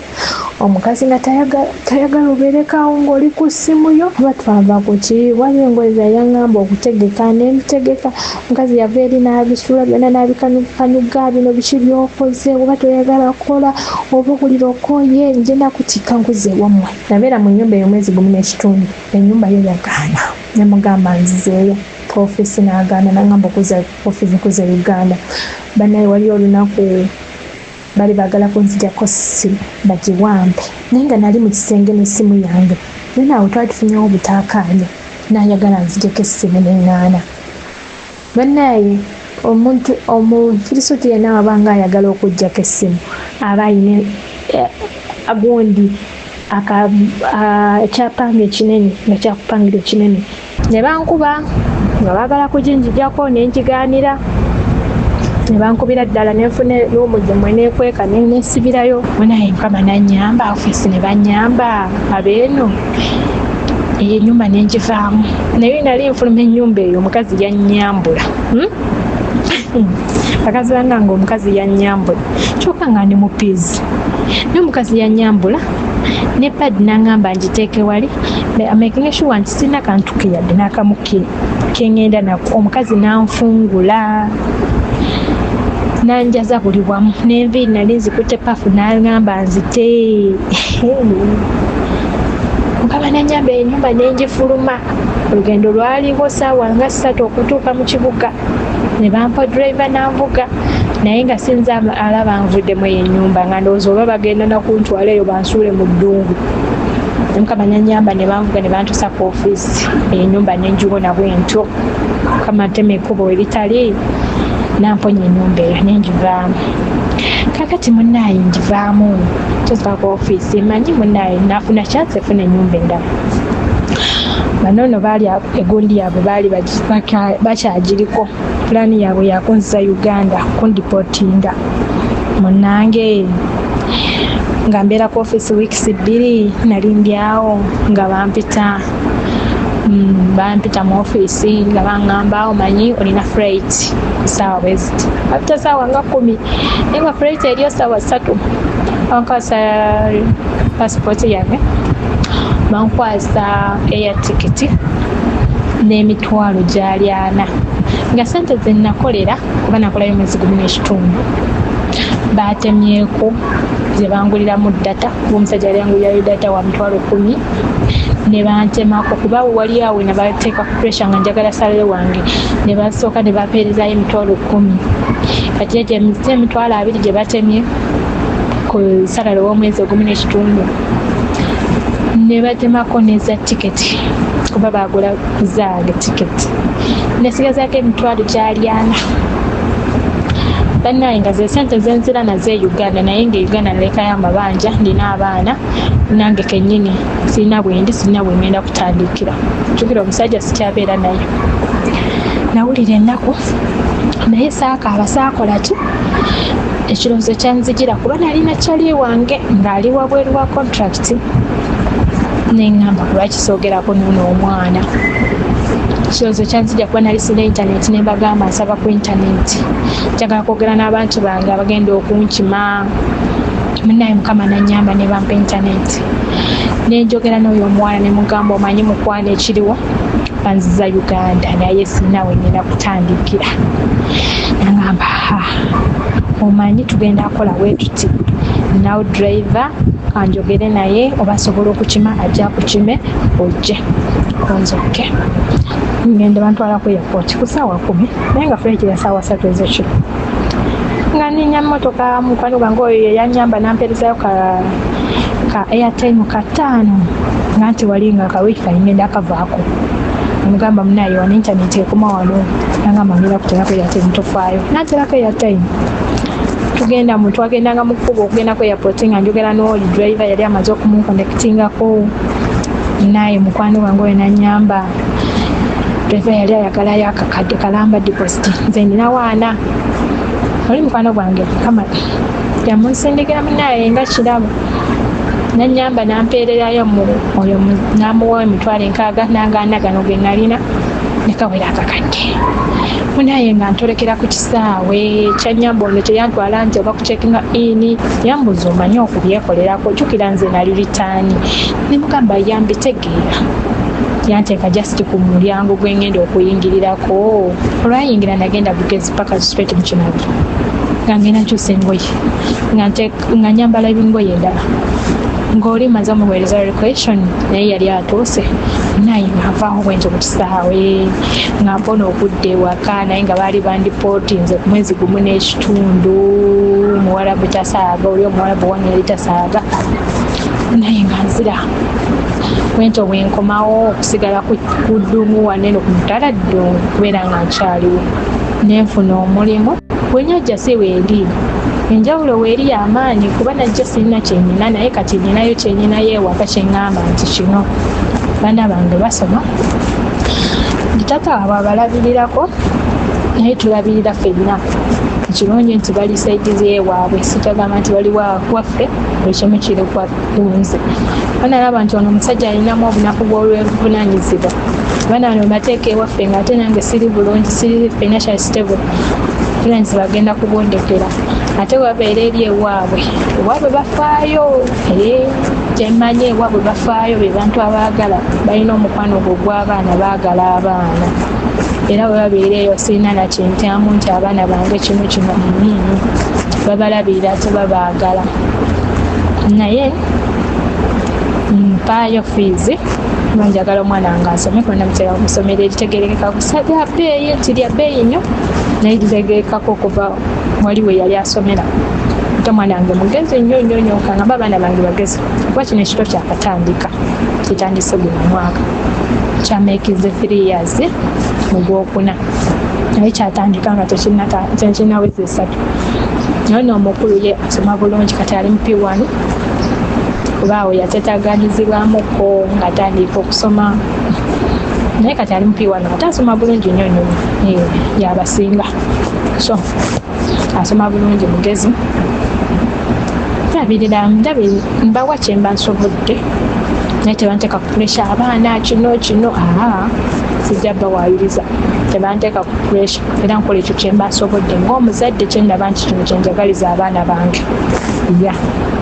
omukazi nga tayagala obeerekawo ng'oli ku ssimu yo oba twava ku ki waliwo engoye yayaŋŋamba okutegeka n'ebitegeka omukazi yava eri n'abisula byonna n'abikanyugakanyuga bino biki byokoze oba toyagala kukola oba okulira okoye nje nakutikka nkuze wammwe nabeera mu nnyumba eyo mwezi gumu n'ekitundu ennyumba yo yagaana nemugamba nzizeeyo ofisi n'agaana nangamba okuza ofisi nkuze Uganda bannaye waliwo olunaku bali bagala kunzijako ssimu bagiwambe naye nga nali mu kisenge n'essimu yange naye naawe twali tufunyewo obutaakaanya n'ayagala nzijeko essimu n'eŋŋaana bannaye omuntu omukirisuuti yenna wabanga ayagala okuggyako essimu aba ayina agundi ekyapanga ekinene nga kyakupangira ekinene ne bankuba nga baagala kuginjijjako nenjigaanira ne bankubira ddala nenfuna n'omugimu neekweka nesibirayo munaye mukama nanyamba ofisi ne banyamba abeeno eyo ennyumba nenjivaamu naye nali nfuluma ennyumba eyo omukazi yannyambula bakazi bannange omukazi yannyambula kyokka nga ndi mupiizi naye omukazi yannyambula ne padi nangamba ngiteeke wali making sure nti sirina kantu ke yadde n'akamu kengenda nako omukazi nanfungula nanjaza buli wamu n'enviiri nali nzikutte pafu n'angamba nzite mukama nanyamba ennyumba nenjifuluma olugendo lwaliwo ssaawa nga 3 okutuuka mu kibuga ne bampa driver nanvuga naye nga sinza alaba nvuddemu eyo ennyumba nga ndowooza oba bagenda nakuntwala eyo bansuule mu ddungu mukama nanyamba ne banvuga ne bantuusa ku ofiisi eyo ennyumba nenjiwona bwentyo mukama ntema ekkubo eritali namponya ennyumba eyo nenjivaamu kakati munaayi njivaamu tuuka ku ofiisi manyi munaayi nafuna chance efuna ennyumba endala banono baali egundi yaabwe baali bakyagiriko pulaani yaabwe yakunziza Uganda kundipotinga munange nga mbeera ku ofiisi weeks 2 nali ndyawo nga bampita mu ofiisi nga baŋŋamba omanyi olina freight essaawa bweziti bapita ssaawa nga 10 naye nga freight eriyo ssaawa 3 bankwasa passport yange bankwasa air ticket n'emitwalo gyali 4 nga ssente ze nakolera kuba nakolayo mwezi gumu n'ekitundu batemyeko ze banguliramu data kuba omusajja yali angulirayo data wa mitwalo 10 ne bantemako kuba wali awo ne bateeka ku pressure nga njagala salary wange ne basooka ne bapeerezayo emitwalo 10 kati ekyo emitwalo 2 gye batemye ku salary w'omwezi ogumu n'ekitundu ne batemako neza tiketi kuba bagula zange tiketi nesigazaako emitwalo gyali 4 bannaye nga ze ssente zenzira naze Uganda naye nga Uganda nalekayo amabanja ndina abaana nange kennyini sirina bwendi sirina bwe ngenda kutandikira jjukira omusajja sikyabeera naye nawulira ennaku naye saakaaba saakola ki ekirowoozo kyanzijira kuba nalina kyali wange ng'ali wabweru wa contract neŋŋamba lwaki soogerako noono omwana ekirowoozo kyanzijja kuba nali sina intaneti ne mbagamba nsaba ku intaneti njagala kwogera n'abantu bange abagenda okunkima munnaye mukama nannyamba ne bampa intaneti nenjogera n'oyo omuwala ne mugamba omanyi mukwano ekiriwo banziza Uganda naye sirina we ngenda kutandikira nagamba omanyi tugenda akola bwe tuti naw driver kanjogere naye oba asobola okukima ajja kukime ojje konzoke ngenda bantwala ku airport ku ssaawa 10 naye nga flight ya ssaawa 3 ez'ekiro nga ninya mmotoka mukwano gwange oyo yanyamba nampeerezayo ka airtime ka 5 nga nti wali nga ka wifi ngenda akavaako mugamba munaye wana internet ekoma wano nangamba ngenda kuterako airtime tofaayo naterako airtime tugenda twagendanga mu kkubo okugenda ku airport nga njogera n'oli driver yali amaze okumuconnectingako naye mukwano gwange oyo nanyamba driver yali ayagalayo akakadde kalamba deposit nze nina waana oli mukwano gwange kama yamunsindikira munaye nga kirabo nanyamba nampeererayo oyo namuwa emitwalo 6 nangaana gano ge nalina nekawera akakadde munaye nga ntolekera ku kisaawe kyanyamba ono teyantwala nti oba kucekinga ini yambuza omanyi okubyekolerako jjukira nze nali ritaani nemugamba yambitegeera yanteeka just ku mulyango gwengenda okuyingirirako olwayingira nagenda bugezi paka straight mu Kinazi nga ngenda nkyusa engoye nga nyambala ebingoye eddala ng'oli maze omuweereza recreation naye yali atuuse naye ng'avaaho bwenje ku kisaawe nga mpona okudda ewaka naye nga baali bandipootinze ku mwezi gumu n'ekitundu muwalabu tasaaga oli omuwalabu wange yali tasaaga naye nga nzira wento bwenkomawo okusigala ku ddungu wanene ku mutala ddungu kubeera nga nkyaliwo nenfuna omulimu bwenyajja si weeri enjawulo weeri y'amaanyi kuba najja sirina kyenyina naye kati ninayo kyenyinayo ewaka kyeŋŋamba nti kino baana bange basoma tata waabwe abalabirirako naye tulabirira ffenna ekirungi nti bali saidizi ewaabwe sikyagamba nti bali waffe buli kimu kiri kwatunze banalaba nti ono omusajja alinamu obunaku bw'olwevunaanyizibwa baana bano bateeka ewaffe ng'ate nange siri bulungi siri financial stable friends bagenda kubondekera ate wabeera eri ewaabwe bafaayo kyemmanyi ewaabwe bafaayo be bantu abaagala balina omukwano ogwo gw'abaana baagala abaana era bwe babeera eyo sirina nakyentyamu nti abaana bange kino babalabirira tebabaagala naye mpaayo fees njagala omwana wange asome kubona mutera omusomero eritegerekeka kusabya bbeeyi nti lya bbeeyi nnyo naye litegerekako okuva wali we yali asomera ate omwana wange mugezi nnyo kangamba abaana bange bagezi kuba kino ekito kyakatandika kitandise guno mwaka kyameekize 3 years mu gwokuna naye kyatandika nga tekirina wezi 3 naye n'omukulu ye asoma bulungi kati ali mu P1 kuba awo yateetaganizibwamuko ng'atandika okusoma naye kati ali mu P1 ate asoma bulungi nnyo yabasinga so asoma bulungi mugezi ndabirira mbawa kyemba nsobodde naye tebanteeka ku pressure abaana kino sijja bawaayiriza tebanteeka ku pressure era nkola ekyo kyemba nsobodde ng'omuzadde kyendaba nti kino kyenjagaliza abaana bange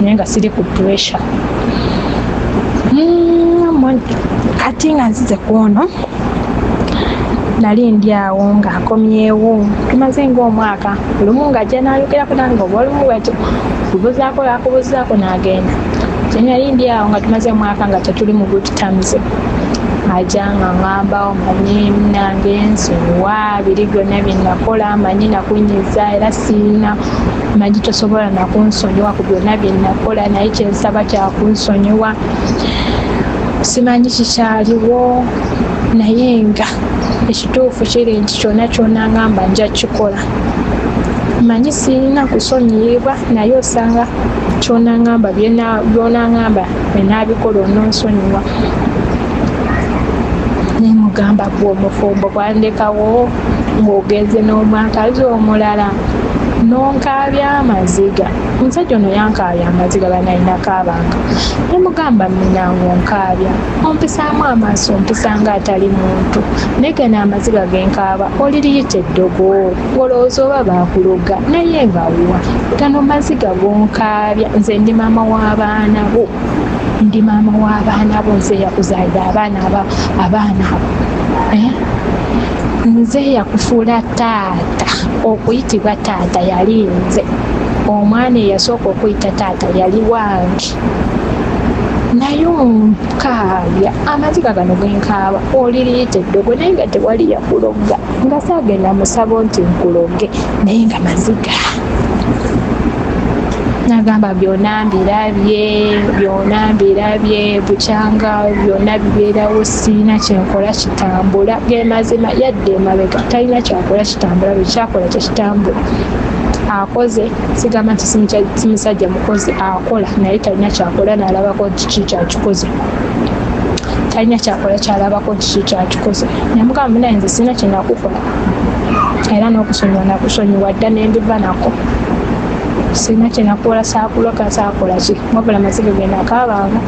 naye nga siri ku pressure kati nga nzize ku ono nali ndi awo ng'akomyewo tumaze ng'omwaka lumu ng'ajja n'ayogerako nange oba olumu bwatyo akubuzaako n'agenda kye nali ndi awo nga tumaze omwaka nga tetuli mu good terms ajja nga ngamba omanyi nange nsonyiwa biri byonna bye nakola manyi nakunyiza era siina manyi tosobola nakunsonyiwa ku byonna bye nakola naye kyensaba kyakunsonyiwa simanyi kikyaliwo naye nga ekituufu kiri nti kyonna kyonna ngamba nja kikola manyi siina kusonyiyibwa naye osanga kyonna ngamba byonna ngamba enaabikola ononsonyiwa nemugamba bw'omufumbo kwandekawo ng'ogenze n'omwakazi omulala n'onkaabya amaziga omusajja ono yankaabya amaziga banayinako abanga nemugamba munange onkaabya ompisaamu amaaso ompisanga atali muntu naye gena amaziga genkaaba oliriyita eddogo olowooza oba baakuloga naye ngawa gano maziga gonkaabya nze ndi maama w'abaana bo ndi maama w'abaana bo nze yakuzaalira abaana abo nze yakufuula taata okuyitibwa taata yali nze omwana eyasooka okuyita taata yali wange naye onkaabya amaziga gano genkaaba oliriyita eddogo naye nga tewali yakuloga nga saagenda musabo nti nkuloge naye nga maziga nagamba byonna mbirabye bukyanga byonna bibeerawo siina kyenkola kitambula gemazima yadde emabega talina kyakola kitambula bwekyakola kyekitambula akoze sigamba nti si musajja mukozi akola naye talina kyakola n'alabako nti kikyakikoze talina kyakola kyalabako nti kikyakikoze namugamba munaye nze siina kyenakukola era n'okusonyiwa nakusonyiwa dda nembiva nako sina kyenakola saakuloka saakola ki wabula maziga genakaabanga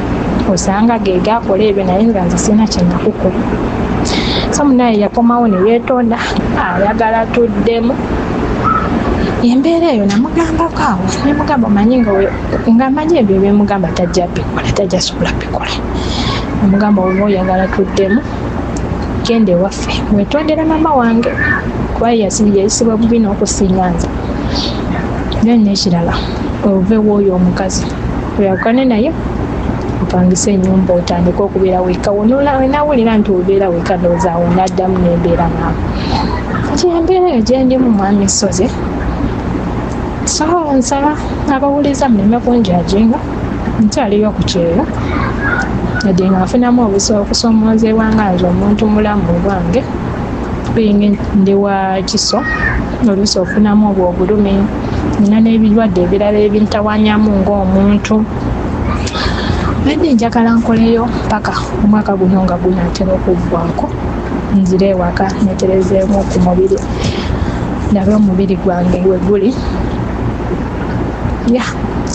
osanga gegakola ebyo naye nga nze sina kyenakukola so munaye yakomawo neyeetonda ayagala tuddemu embeera eyo namugambako awo nemugamba omanyi nga manyi ebyo byemugamba tajja bikola tajja sobola bikola namugamba oba oyagala tuddemu genda ewaffe wetondera mama wange kuba yayisibwa bubi n'okusinga nze byonna ekirala ove w'oyo omukazi oyagane naye opangisa ennyumba otandika okubeera weka wenawulira nti obeera weka ndowooza naddamu nembeera naawe kati embeera eyo gyendimu mwami Soze so nsaba abawuliza muleme kunjajinga nkyaliyo ku kyeyo yadde nga nfunamu okusoomoozebwa nga nze omuntu mulamu bwange bingi ndi wa kiso oluusi ofunamu obwo obulumi nina n'ebirwadde ebirala ebintawanyamu ng'omuntu badde njagala nkoleyo paka omwaka guno nga gunaatera okuggwako nzire ewaka neterezeemu ku mubiri ndabe omubiri gwange we guli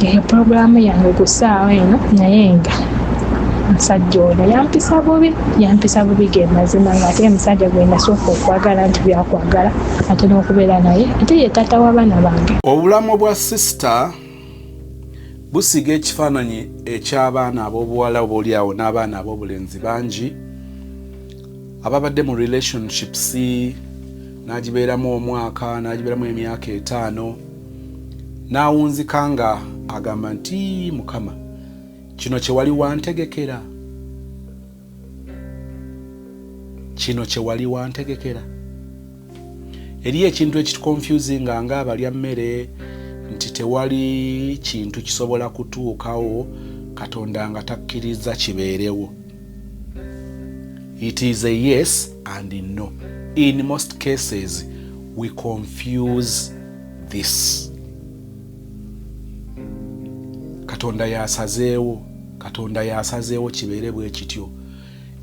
eyo puroguramu yange ku ssaawa eno naye nga omusajja ono yampisa bubi ge mazima ng'ate omusajja gwe nasooka okwagala nti byakwagala ate n'okubeera naye ate ye taata w'abaana bange. Obulamu bwa sisita busiga ekifaananyi eky'abaana ab'obuwala obaoliawo n'abaana ab'obulenzi bangi ababadde mu relationships n'agibeeramu omwaka n'agibeeramu emyaka 5 n'awunzika nga agamba nti Mukama kino kye wali wantegekera eriyo ekintu ekitukonfusing nga abalya mmere nti tewali kintu kisobola kutuukawo Katonda nga takkiriza kibeerewo. It is a yes and a no. In most cases we confuse this. Katonda yasazeewo kibeere bwe kityo.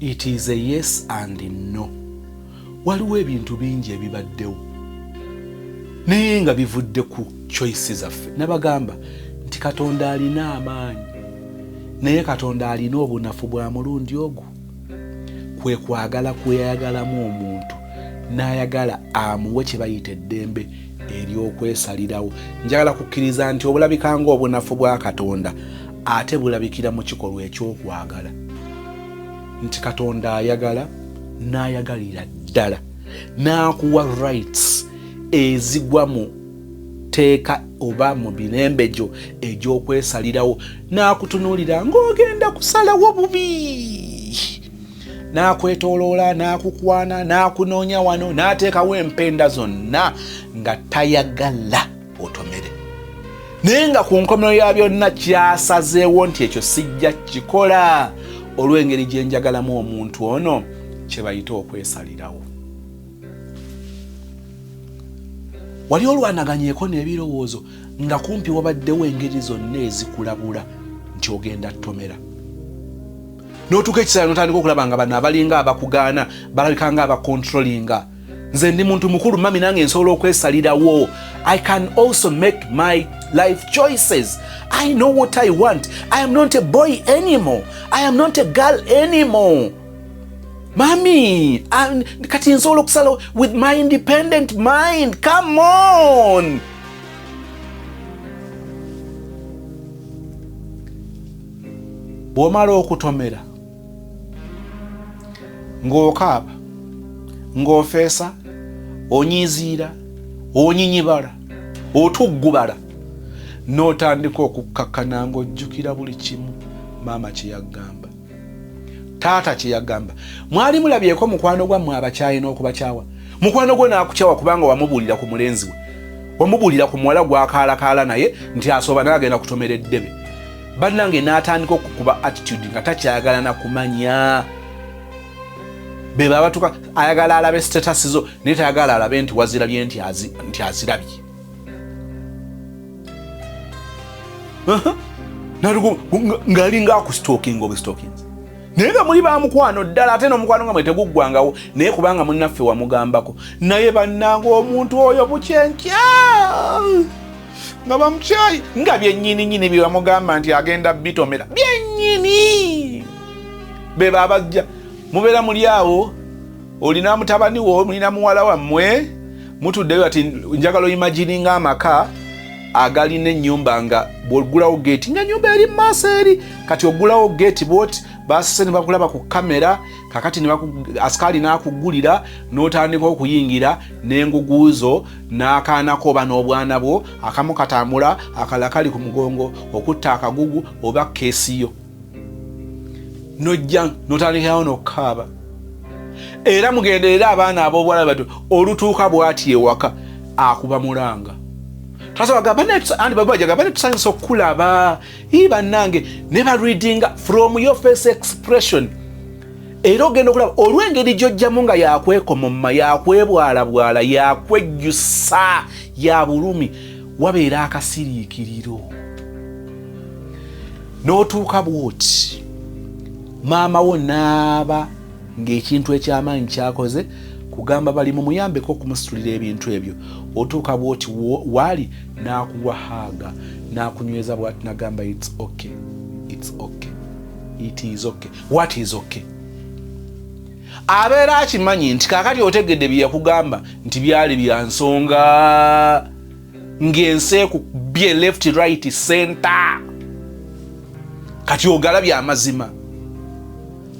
It is a yes and a no. Waliwo ebintu bingi ebibaddewo naye nga bivudde ku choices zaffe. Nabagamba nti Katonda alina amaanyi naye Katonda alina obunafu bwa mulundi ogwo kwe kwagala kweyagalamu omuntu n'ayagala amuwe kye bayita eddembe ery'okwesalirawo. Njagala kukkiriza nti obulabika ng'obunafu bwa Katonda ate bulabikira mu kikolwa ekyokwagala nti Katonda ayagala n'ayagalira ddala n'akuwa rights ezigwa mu teeka oba mu birembe gyo egy'okwesalirawo, n'akutunuulira ng'ogenda kusalawo bubi, n'akwetooloola, n'akukwana, n'akunoonya wano, n'ateekawo empenda zonna nga tayagala otomere. Naye nga ku nkomerero ya byonna kyasazeewo nti ekyo sijja kikola olw'engeri gye njagalamu omuntu ono, kye bayita okwesalirawo. Wali olwanaganyeeko n'ebirowoozo nga kumpi wabaddewo engeri zonna ezikulabula nti ogenda tomera. N'otuuka ekiseera n'otandika okulaba nga bano abalinga abakugaana balabika nga abakontrolinga. Nze ndi muntu mukulu mami nange nsobola okwesalirawo. I can also make my life choices. I know what I want. I am not a boy anymore. I am not a girl anymore. Mami, kati nsobola okusalawo with my independent mind. Come on. Bw'omala okutomera ng'okaaba, ng'ofeesa, onyiiziira, onyinyibala, otuggubala, n'otandika okukkakkana ng'ojjukira buli kimu maama kye yagamba, taata kye yagamba. Mwali mulabyeko mukwano gwammwe abakyayi n'okubakyawa? Mukwano gwe n'akukyawa kubanga wamubuulira ku mulenzi we, wamubuulira ku muwala gw'akaalakaala naye nti asooba n'agenda kutomera eddebe. Bannange n'atandika okukuba attitude nga takyayagala na kumanya. Beba abatuka ayagala alabe status zo naye tayagala alabe nti wazirabye nti azirabye. Nalugo ngalinga akustalking obustalkings. Naye nga muli bamukwano ddala ate n'omukwano nga mwe teguggwangawo naye kubanga munnaffe wamugambako. Naye bannange omuntu oyo bukyenkya nga bamukyayi nga byennyini bye bamugamba nti agenda bitomera byennyini. Beba abajja mubeera muli awo, olina mutabani wo, mulina muwala wammwe, mutuddeyo ati njagala oyimagininga amaka agalina ennyumba nga bw'ogulawo geeti nga nyumba eri maaso eri, kati ogulawo geeti bwoti basise ne bakulaba ku kamera, kakati asikaali n'akugulira n'otandika okuyingira n'enguguuzo n'akaanako oba n'obwana bwo, akamu katambula akalala kali ku mugongo okutta akagugu oba keesiyo. Nojja n'otandikawo n'okukaaba. Era mugenderera abaana ab'obuwala batu olutuuka bw'ati ewaka akuba mulanga. Bane tusanyusa okulaba bannange ne bareadinga from your face expression. Era ogenda okulaba olw'engeri gy'ojjamu nga yakwekomomma, yakwebwalabwala, yakwejjusa, ya bulumi, wabeera akasiriikiriro. N'otuuka bw'oti maama wo naaba ng'ekintu eky'amaanyi kyakoze kugamba bali mu muyambeko okumusitulira ebintu ebyo. Otuuka bw'oti waali n'akuwa haaga n'akunyweza bw'ati n'agamba it's okay, it's okay, it is okay, what is okay. Abeera akimanyi nti kaakati otegedde bye yakugamba nti byali bya nsonga ng'enseeku bye left right center, kati ogalabye amazima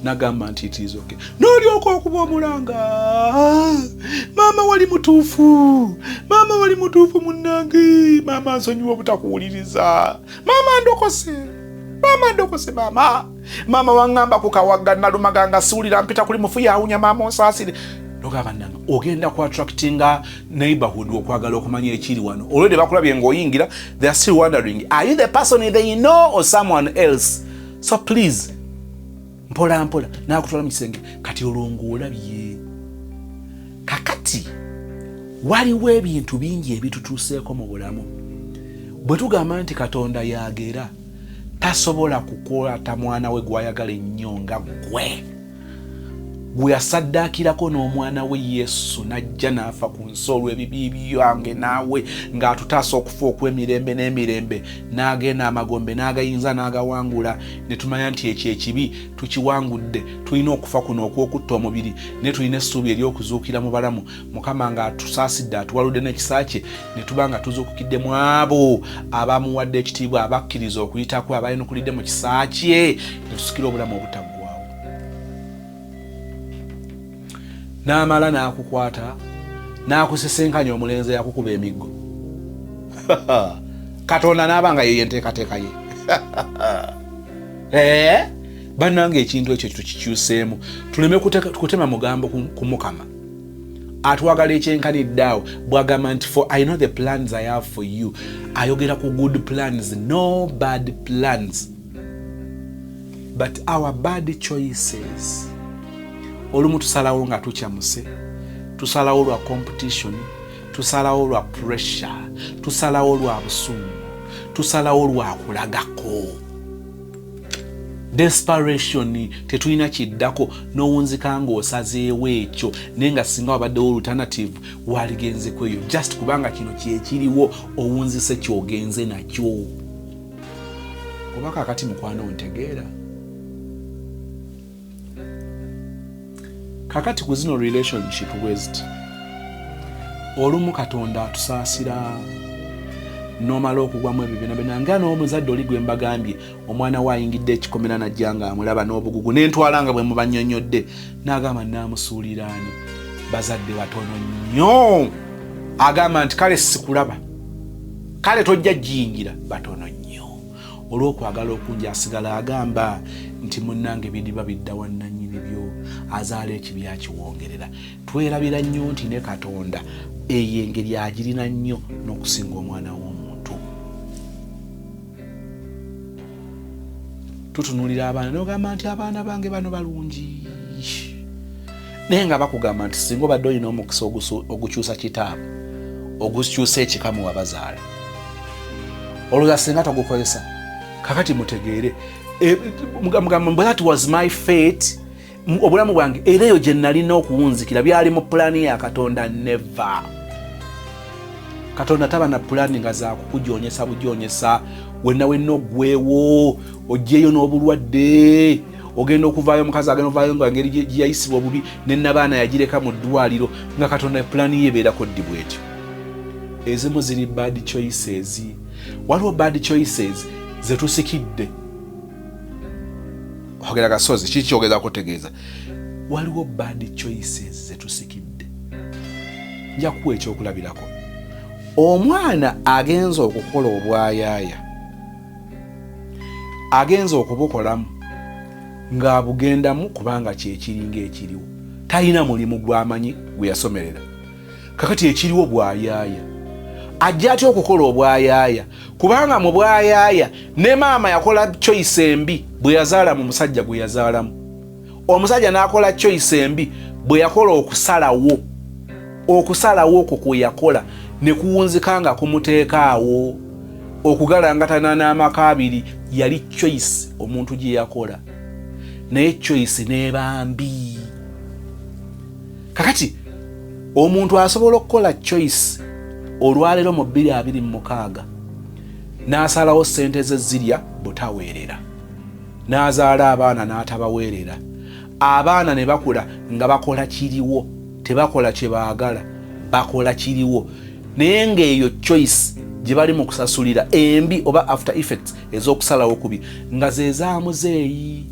n'agamba nti it is okay. N'olyoka okuba omulanga, maama wali mutuufu, maama wali mutuufu munnange, maama nsonyiwa obutakuwuliriza, maama ndokose, maama ndokose, maama waŋŋamba ku kawaga nalumaganga siwulira mpita kuli mufu yawunya maama onsaasire. Nogamba nnanga ogenda ku attractinga neighborhood okwagala okumanya ekiri wano. Olwedde bakulabye ng'oyingira, they are still wondering, are you the person they know or someone else? So please, mpola mpola n'akutwala mu kisenge kati olwo olabye. Kakati waliwo ebintu bingi ebitutuuseeko mu bulamu. Bwe tugamba nti Katonda yagera, tasobola kukwata mwana we gw'ayagala ennyo nga gwe. Gwe yasaddaakirako n'omwana we Yesu n'ajja n'afa ku nsi olw'ebibi byange naawe ng'atutaasa okufa okw'emirembe n'emirembe, n'agenda amagombe n'agayinza n'agawangula, ne tumanya nti ekyo ekibi tukiwangudde. Tulina okufa kuno okw'okutta omubiri ne tulina essuubi ery'okuzuukira mu balamu. Mukama ng'atusaasidde atuwaludde n'ekisa kye ne tuba nga tuzuukukidde mu abo abamuwadde ekitiibwa, abakkiriza okuyitako, abayinukulidde mu kisa kye ne tusikira obulamu obutaggwaawo. n'amala n'akukwata n'akusesenkanya omulenzi yakukuba emiggo. Katonda n'abanga ye yenteekateeka ye. Bannange ekintu ekyo tukikyuseemu tuleme kutema mugambo ku Mukama. Atwagala ekyenkanidde awo bw'agamba nti for I know the plans I have for you. Ayogera ku good plans, no bad plans. But our bad choices. Olumu tusalawo nga tukyamuse, tusalawo lwa competition, tusalawo lwa pressure, tusalawo lwa busungu, tusalawo lwa kulagako. Desperation tetulina kiddako n'owunzika ng'osazeewo ekyo naye nga singa wabaddewo alternative waligenze kweyo just kubanga kino kyekiriwo owunzise kyogenze nakyo. Oba kakati mukwano ntegeera. Kakati ku zino relationship west olumu Katonda atusaasira n'omala okugwamu ebyo byonna nga n'omuzadde oli gwe mbagambye omwana we ayingidde ekikomera najja nga amulaba n'obugugu n'entwala nga bwe mubannyonnyodde n'agamba naamusuuliraani bazadde batono nnyo. Agamba nti kale sikulaba, kale tojja jjingira, batono nnyo. Olw'okwagala okungi asigala agamba nti munnange bidiba bidda wannannyini byo azaala ekibi akiwongerera. Twerabira nnyo nti ne Katonda eyo engeri agirina nnyo n'okusinga omwana w'omuntu. Tutunuulira abaana n'ogamba nti abaana bange bano balungi, naye nga bakugamba nti singa obadde olina omukisa ogukyusa kitaabu ogukyusa ekikamu wabazaala olowooza singa togukozesa. Kakati mutegeere mugamba that was my fate, obulamu bwange era eyo gye nalina okuwunzikira byali mu pulaani ya Katonda. Never. Katonda taba na pulaani nga zaakukujonyesa bujonyesa wenna ogwewo ojjeeyo n'obulwadde ogenda okuvaayo omukazi agenda ovaayo nga ngeri gyeyayisibwa obubi n'ennabaana yagireka mu ddwaliro nga Katonda pulaani ye ebeerako ddi bwetyo. Ezimu ziri bad choices. Waliwo bad choices ze tusikidde. Ogera gasozi kiki kyogeza kutegeeza. Waliwo bad choices ze tusikidde. Nja kuwa ekyokulabirako. Omwana agenza okukola obwayaaya, agenza okubukolamu ng'abugendamu kubanga kyekiringa ekiriwo, talina mulimu gw'amanyi gwe yasomerera. Kakati ekiriwo bwayaaya, ajja atya okukola obwayaaya kubanga mu bwayaaya ne maama yakola choice embi bwe yazaala mu musajja gwe yazaalamu. Omusajja n'akola choice embi bwe yakola okusalawo okwo kwe yakola ne kuwunzika nga kumuteekaawo okugalangatana n'amaka abiri. Yali choice omuntu gye yakola, naye choice n'eba mbi. Kakati omuntu asobola okukola choice olwaleero mu 2026 n'asalawo ssente ze zirya butaweerera, n'azaala abaana n'atabaweerera. Abaana ne bakula nga bakola kiriwo, tebakola kye baagala, bakola kiriwo. Naye ng'eyo choice gye bali mu kusasulira embi oba after effects ez'okusalawo kubi nga ze zaamuzeeyi.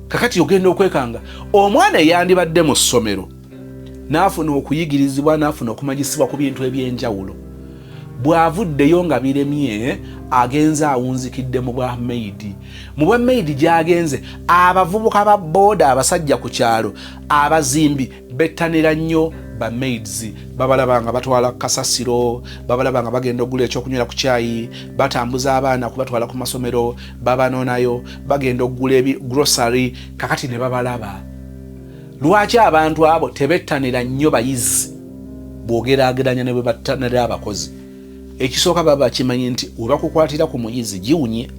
Kakati ogenda okwekanga omwana eyandibadde mu ssomero n'afuna okuyigirizibwa n'afuna okumanyisibwa ku bintu eby'enjawulo, bw'avuddeyo nga biremye agenze awunzikidde mu bwa maidi. Mu bwa maidi gy'agenze abavubuka ba booda abasajja ku kyalo abazimbi bettanira nnyo ba maids. Babalaba nga batwala kasasiro, babalaba nga bagenda okugula ekyokunywera ku kyayi, batambuza abaana kubatwala ku masomero, babanoonayo, bagenda okugula grocery. Kakati ne babalaba. Lwaki abantu abo tebettanira nnyo bayizi bw'ogeraageranya ne bwe battanira abakozi? Ekisooka baba kimanyi nti oba kukwatira ku muyizi giwunye,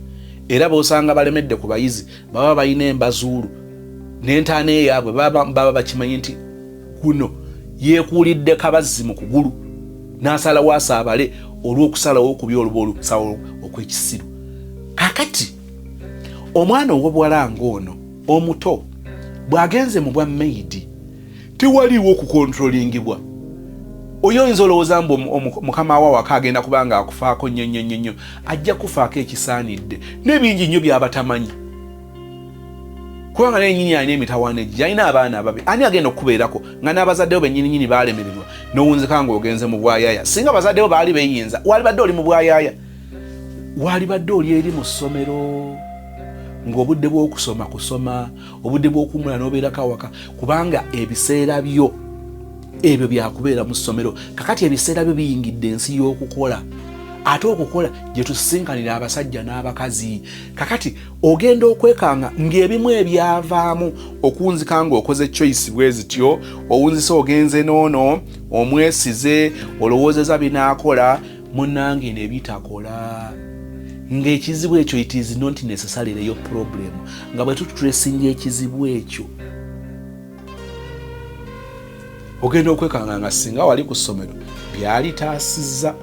era b'osanga balemedde ku bayizi baba balina embazuulu n'entaana eyaabwe baba bakimanyi nti guno yeekuulidde kabazzi mu kugulu n'asalawo asaabale olw'okusalawo okubi oluba olusalawo okw'ekisiru. Kakati omwana ow'obuwala ng'ono omuto bw'agenze mu bwa maidi tewaliwo okukontrolingibwa. Oyo oyinza olowooza mbu mukama wa waka agenda kubanga akufaako nnyo, ajja kufaako ekisaanidde n'ebingi nnyo by'abatamanyi. kubanga n'ennyini alina emitawaana egyo alina abaana ababi ani agenda okubeerako nga n'abazaddewo bennyininyini baalemererwa n'owunzika ng'ogenze mu bwayaaya singa abazaddewo baali beeyinza walibadde oli mu bwayaaya walibadde oli eri mu ssomero ng'obudde bw'okusoma obudde bw'okuwumula n'obeerako awaka kubanga ebiseera byo ebyo byakubeera mu ssomero kakati ebiseera byo biyingidde ensi y'okukola ate okukola gye tusisinkanira abasajja n'abakazi kakati ogenda okwekanga ng'ebimu ebyavaamu okunzika ng'okoze choice bwe zityo owunzise ogenze noono omwesize olowoozeza binaakola munnange nebitakola ng'ekizibu ekyo it is not necessarily your problem nga bwe tututresinga ekizibu ekyo ogenda okwekanga nga singa wali ku ssomero byalitaasizza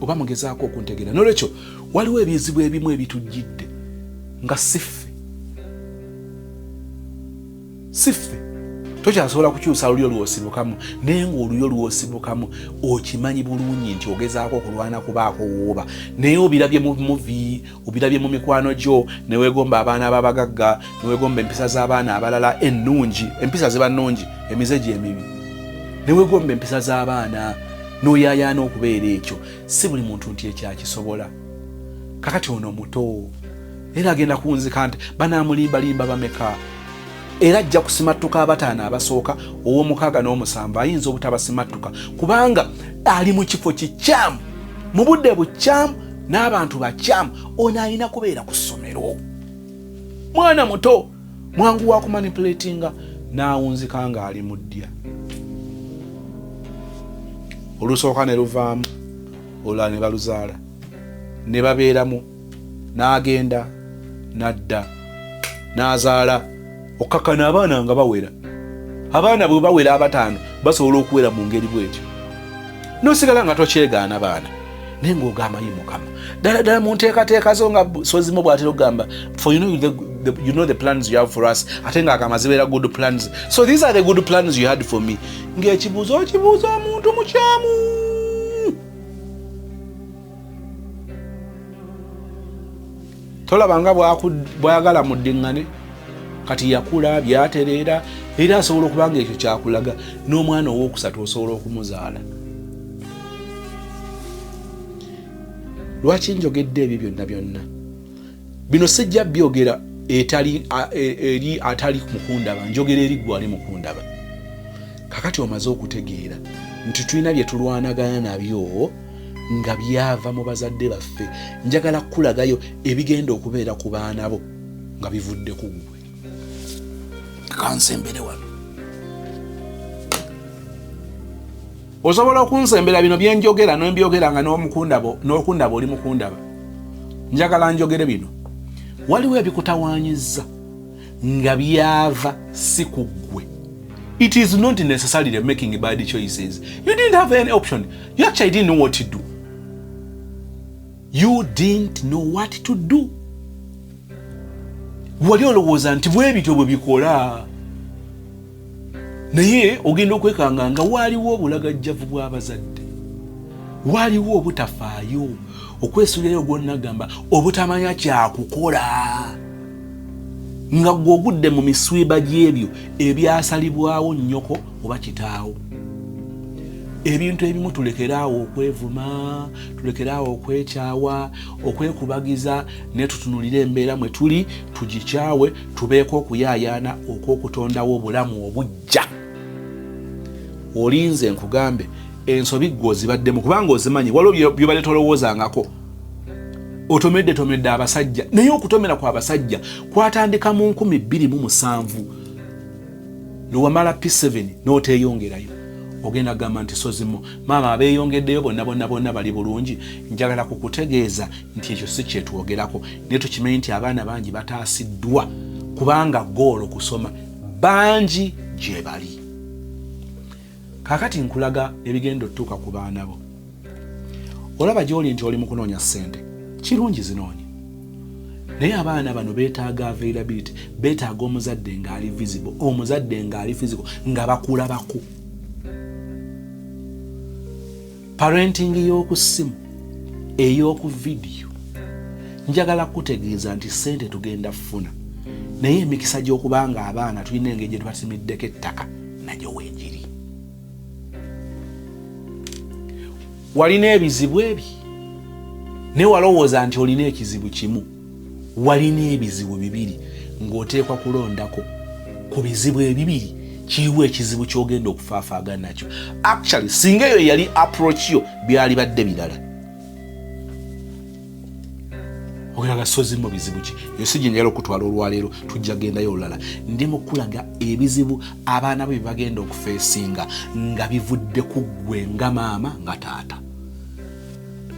oba mugezaako okuntegeera n'olwekyo waliwo ebizibu ebimu ebitujjidde nga siffe tokyasobola kukyusa lulyo lwosibukamu naye ng'olulyo lwosibukamu okimanyi bulungi nti ogezaako okulwana kubaako wooba naye obirabye mu muvi obirabye mu mikwano gyo ne weegomba abaana ababagagga ne weegomba empisa z'abaana abalala ennungi empisa ziba nnungi emize gy'emibi ne weegomba empisa z'abaana n'oyaayaana okubeera ekyo si buli muntu nti ekyakisobola kakati ono muto era agenda kunzika nti banaamulimbalimba bameka era ajja kusimattuka abataano abasooka ow'omukaaga n'omusanvu ayinza obutabasimattuka kubanga ali mu kifo kikyamu mu budde bukyamu n'abantu bakyamu ono alina kubeera ku ssomero mwana muto mwangu wa kumanipulatinga n'awunzika nga ali mu ddya olusooka ne luvaamu olulala ne baluzaala ne babeeramu n'agenda n'adda n'azaala okkakkana abaana nga bawera abaana bwe bawera abataano basobola okuwera mu ngeri bwetyo n'osigala nga tokyegaana baana naye ng'ogamba ye mukama ddala mu nteekateeka zo nga sozimu bw'atera okugamba for you know the plans you have for us ate ng'agamba zibeera good plans so these are the good plans you had for me ng'ekibuuzo okibuuza omuntu mukyamu tolaba nga bw'ayagala mu ddiŋŋane kati yakula byatereera era asobola okubanga ekyo kyakulaga n'omwana ow'okusatu osobola okumuzaala lwaki njogedde ebyo byonna bino sijja byogera eri atali mukundaba njogera eri gwali mukundaba kakati omaze okutegeera nti tulina bye tulwanagana nabyo nga byava mu bazadde baffe njagala kukulagayo ebigenda okubeera ku baana bo nga bivudde ku ggwe kansembere wano osobola okunsembera bino byenjogera nombyogera nga n'okundaba oli mukundaba njagala njogere bino waliwo ebikutawaanyizza nga byava si ku ggwe it is not necessarily making bad choices you didn't have any option you actually didn't know what to do you didn't know what to do wali olowooza nti bwe bityo bwe bikola naye ogenda okwekanga nga waaliwo obulagajjavu bw'abazadde waaliwo obutafaayo okwesuulirayo gwonnagamba obutamanya kyakukola nga gw'ogudde mu miswiba gy'ebyo ebyasalibwawo nnyoko oba kitaawo ebintu ebimu tulekeraawo okwevuma tulekeraawo okwekyawa okwekubagiza ne tutunulira embeera mwe tuli tugikyawe tubeeko okuyaayaana okw'okutondawo obulamu obujja olinze nkugambe ensobi ggwe ozibaddemu kubanga ozimanyi waliwo byobale tolowoozangako otomedde abasajja naye okutomera kw'abasajja kwatandika mu 2007 lwewamala P7 n'oteeyongerayo ogenda gamba nti sozimu maama abeeyongeddeyo bonna bali bulungi njagala kukutegeeza nti ekyo si kyetwogerako naye tukimanyi nti abaana bangi bataasiddwa kubanga goolo kusoma bangi gye bali kakati nkulaga ebigenda otuuka ku baana bo olaba gy'oli nti oli mu kunoonya ssente kirungi zinoonye naye abaana bano beetaaga availability beetaaga omuzadde ng'ali visible omuzadde ng'ali physical nga bakulabako parenting y'oku ssimu ey'oku vidiyo njagala kutegeeza nti ssente tugenda funa naye emikisa gy'okubanga abaana tulina engeri gye tubasimiddeko ettaka nagyo weegiri. Walina ebizibu ebi ne walowooza nti olina ekizibu kimu, walina ebizibu bibiri ng'oteekwa kulondako ku bizibu ebibiri kiriwo ekizibu ky'ogenda okufaafaagana nakyo. Actually singa eyo yali approach yo byali badde birala. Ogeraga sozi mu bizibu ki yo si gyenjala okutwala olwaleero tujja gendayo olulala. Ndi mu kulaga ebizibu abaana be bagenda okufeesinga nga bivudde ku ggwe nga maama nga taata.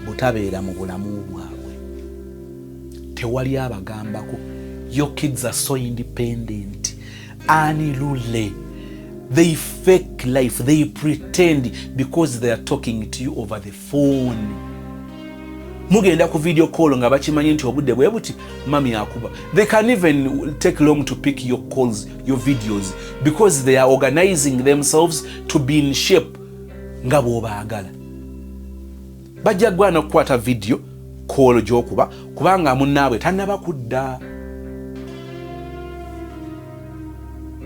Butabeera mu bulamu bwabwe. Tewali abagambako. Your kids are so independent. Unruly. They fake life. They pretend because they are talking to you over the phone. Mugenda ku video call nga bakimanyi nti obudde bwe buti mami akuba. They can even take long to pick your calls, your videos, because they are organizing themselves to be in shape nga bw'obaagala. Bajja gwana okukwata video call gy'okuba kubanga munnaabwe tannaba kudda.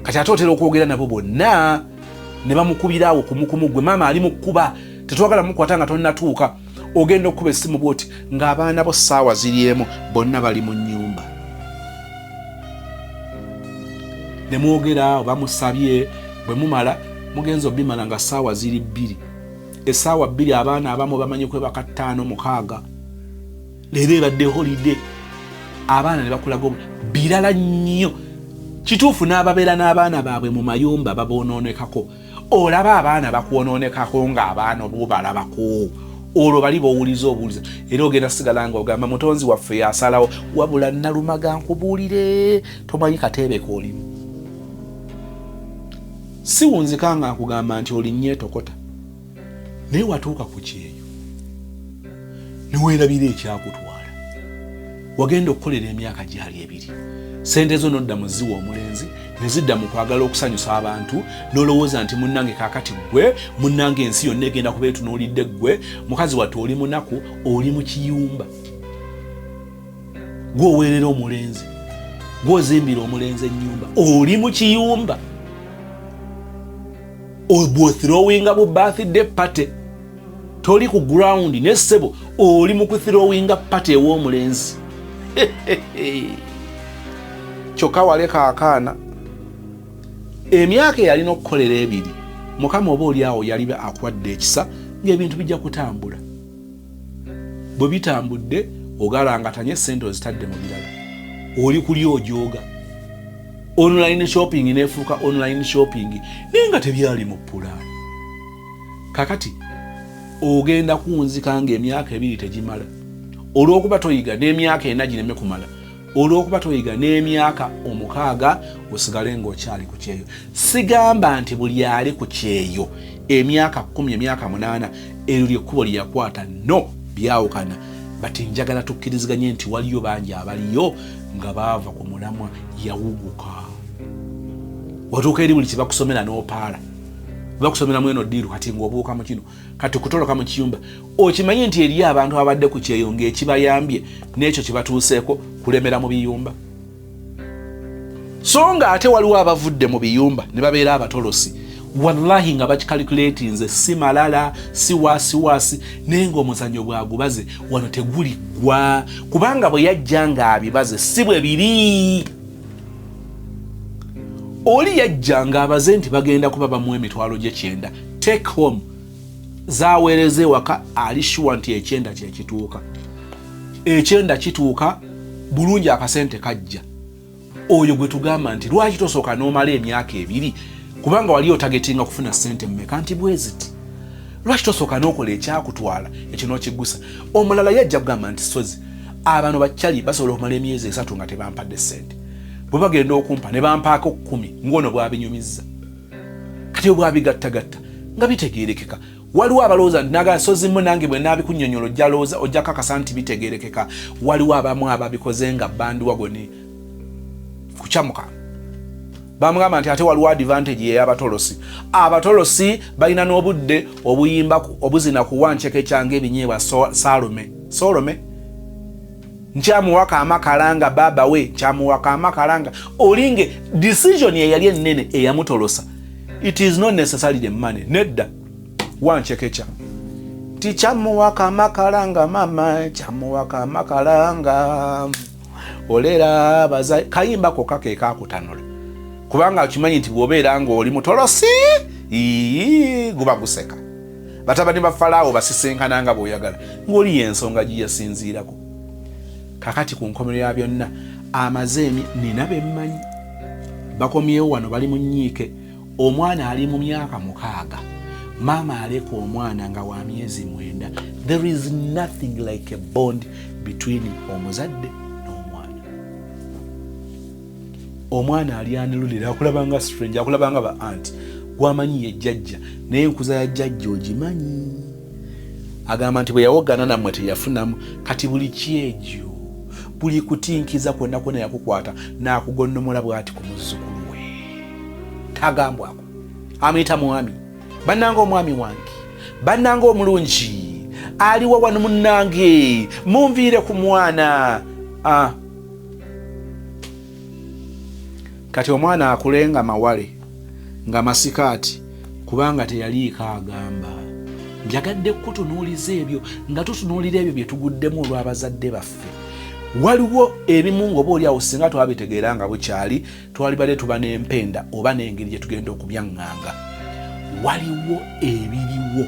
Kati ate otera okwogera nabo bonna ne bamukubiraawo kumukumu gwe maama ali mu kkuba tetwagala mukwata nga tonnatuuka. Ogenda okuba essimu bwoti ng'abaana bo ssaawa ziriemu bonna bali mu nnyumba. Ne mwogera oba musabye bwe mumala mugenza obimala nga ssaawa ziri 2. Essaawa 2 abaana abamu bamanyi kwebaka 5 6. Leero ebadde holiday. Abaana ne bakulaga birala nnyo. Kituufu n'ababeera n'abaana baabwe mu mayumba baboonoonekako. Olaba abaana bakwonoonekako ng'abaana bo balabako. Olwo bali bowuliza obuuliza. Era ogenda sigala ng'ogamba mutonzi waffe yasalawo wabula nalumaga nkubuulire tomanyi kateebe k'olimu. Siwunzika nga nkugamba nti olinnye tokota. Naye watuuka ku kyeyo ne weerabira ekyakutwala. Wagenda okukolera emyaka gyali 2. Sente zo nodda mu ziwa omulenzi ne zidda mu kwagala okusanyusa abantu n'olowooza nti munnange kaakati ggwe munnange ensi yonna egenda kuba etunuulidde ggwe mukazi wattu oli munaku oli mu kiyumba. Gw'oweerera omulenzi gw'ozimbira omulenzi ennyumba oli mu kiyumba. Obwothrowinga bu birthday party toli ku ground ne ssebo oli mu kuthrowinga party ew'omulenzi. Kyokka waleka akaana emyaka yalina okukolera 2 mukama oba oli awo yali akuwadde ekisa ng'ebintu bijja kutambula. Bwe bitambudde ogalangatanye ssente ozitadde mu birala. Oli kuli ojooga. Online shopping nefuuka online shopping naye nga tebyali mu pulaani. Kakati ogenda kunzika ng'emyaka 2 tegimala. Olw'okuba toyiga n'emyaka 4 gireme kumala. Olw'okuba toyiga n'emyaka 6 osigale ng'okyali ku kyeyo. Sigamba nti buli ali ku kyeyo emyaka 10 emyaka 8 eryo ekkubo lye yakwata no byawukana. Bati njagala tukkiriziganye nti waliyo bangi abaliyo nga baava ku mulamwa yawuguka. Watuuka eri buli kye bakusomera n'opaala. Bakusomera mweno ddiru kati ng'obuuka mu kino kati kutoloka mu kiyumba. Okimanyi nti eri abantu abadde ku kyeyo ng'ekibayambye n'ekyo kye batuuseeko kulemera mu biyumba. So nga ate waliwo abavudde mu biyumba ne babeera abatolosi. Wallahi nga bakicalculatinze si malala si waasi naye ng'omuzannyo bwagubaze wano teguli gwa kubanga bwe yajja ng'abibaze si bwe biri. Oli yajja ng'abaze nti bagenda kuba bamuwa emitwalo gye 9 take home zaaweereze waka ali sure nti 9 kye kituuka. 9 kituuka bulungi akasente kajja. Oyo gwe tugamba nti lwaki tosooka n'omala emyaka 2 kubanga wali otagetinga kufuna sente mmeka nti bweziti. Lwaki tosooka n'okola ekyakutwala ekyo n'okiggusa. Omulala yajja kugamba nti sozi abantu bakyali basobola okumala emyezi 3 nga tebampadde sente. Bwe bagenda okumpa ne bampaako 10 ng'ono bwabinyumizza. Kati obwabigattagatta nga bitegeerekeka. Waliwo abalowooza nti naga sozi mu nange bwe naabikunnyonnyola ojja kakasa nti bitegeerekeka. Waliwo abamu ababikoze nga bandwagoni kucamuka. Bamugamba nti ate waliwo advantage y'abatolosi. Abatolosi balina n'obudde obuyimba obuzina ku wanceke kyange ebinyeebwa Salome nkyamuwaka amakalanga baba we nkyamuwaka amakalanga olinge decision ye yali ennene eyamutolosa. It is not necessarily the money. Nedda wanchekecha tikyamuwaka amakalanga mama kyamuwaka amakalanga olera baza kayimba kokka ke kakutanula kubanga kimanyi nti bwobeera ng'oli mutolosi guba guseka. Batabani ba Falaawo basisenkananga bw'oyagala ng'oli y'ensonga gye yasinziirako. Kakati ku nkomero ya byonna amazeemi nina be mmanyi bakomyewo wano bali mu nnyiike. Omwana ali mu myaka 6, maama aleka omwana nga wa myezi 9. There is nothing like a bond between omuzadde n'omwana. Omwana ali anulira akulabanga strange, akulabanga ba aunt, gwamanyi ye jjajja naye enkuza ya jjajja ogimanyi. Agamba nti bwe yawogana nammwe teyafunamu kati buli kyejo buli kutinkiza kwonna kwonna yakukwata n'akugonnomola bw'ati ku muzzukulu we. Tagambwako amuyita mwami, bannanga omwami wange, bannanga omulungi, aliwo wano munnange, munviire ku mwana. Kati omwana akulenga mawale nga masikaati kubanga teyaliiko agamba. Njagadde kutunuuliza ebyo nga tutunuulira ebyo bye tuguddemu olw'abazadde baffe. Waliwo ebimu ng'oba oli awo singa twabitegeera nga bukyali twalibadde tuba n'empenda oba n'engeri gye tugenda okubyaŋŋanga. Waliwo ebiriwo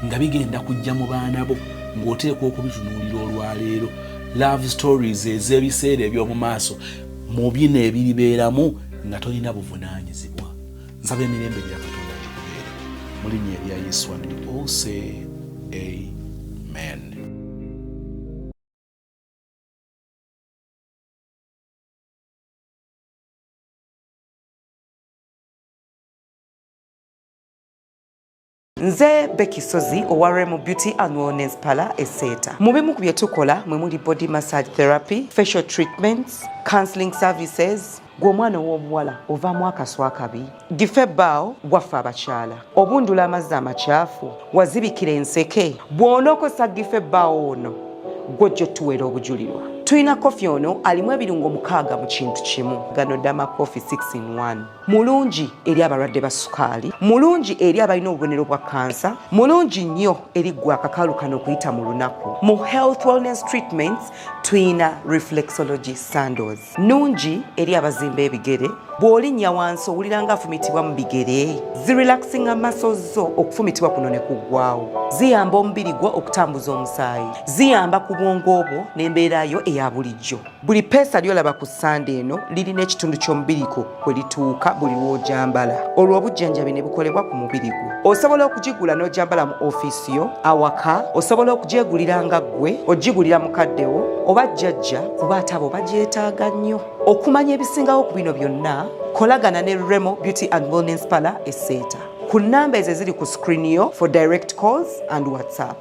nga bigenda kujja mu baana bo ng'oteekwa okubitunuulira olwaleero. Love stories ez'ebiseera eby'omu maaso mu bino ebiribeeramu nga tolina buvunaanyizibwa. Nsaba emirembe gya Katonda gikubeere mu linnya erya Yesu and we all say amen. Nze Becky Sozi owa Remo Beauty and Wellness Parlour Esseeta. Mu bimu ku bye tukola mwe muli body massage therapy, facial treatments, counseling services. Gw'omwana w'omuwala ovaamu akaswa akabi, gifa ebbaawo waffe abakyala, obundula amazzi amakyafu, wazibikira enseke, bw'onookosa gifa ebbaawo ono gw'ojja otuweera obujulirwa. Tulina kofi ono alimu ebirungo 6 mu kintu kimu. Gano Dama Coffee 6 in 1. Mulungi eri abalwadde ba sukaali, mulungi eri abalina obubonero bwa kansa, mulungi nnyo eri gwe akakalu kano okuyita mu lunaku. Mu health wellness treatments tulina reflexology sandals. Nungi eri abazimba ebigere, bw'olinnya wansi owulira nga afumitibwa mu bigere. Zirelaxinga muscles zo okufumitibwa kuno ne kuggwaawo. Ziyamba omubiri gwo okutambuza omusaayi. Ziyamba ku bwongo bwo n'embeera yo eya bulijjo. Buli peesa ly'olaba ku ssande eno lirina ekitundu ky'omubiriko kwe lituuka buli lw'ojambala. Olwo obujjanjabi ne bukolebwa ku mubiri gwo. Osobola okugigula n'ojambala mu ofiisi yo, awaka, osobola okugyegulira nga ggwe, ogigulira mukaddewo oba jjajja kuba ate abo bagyetaaga nnyo. Okumanya ebisingawo ku bino byonna, kolagana ne Remo Beauty and Wellness Parlour Esseeta ku nnamba ezo eziri ku screen yo for direct calls and WhatsApp.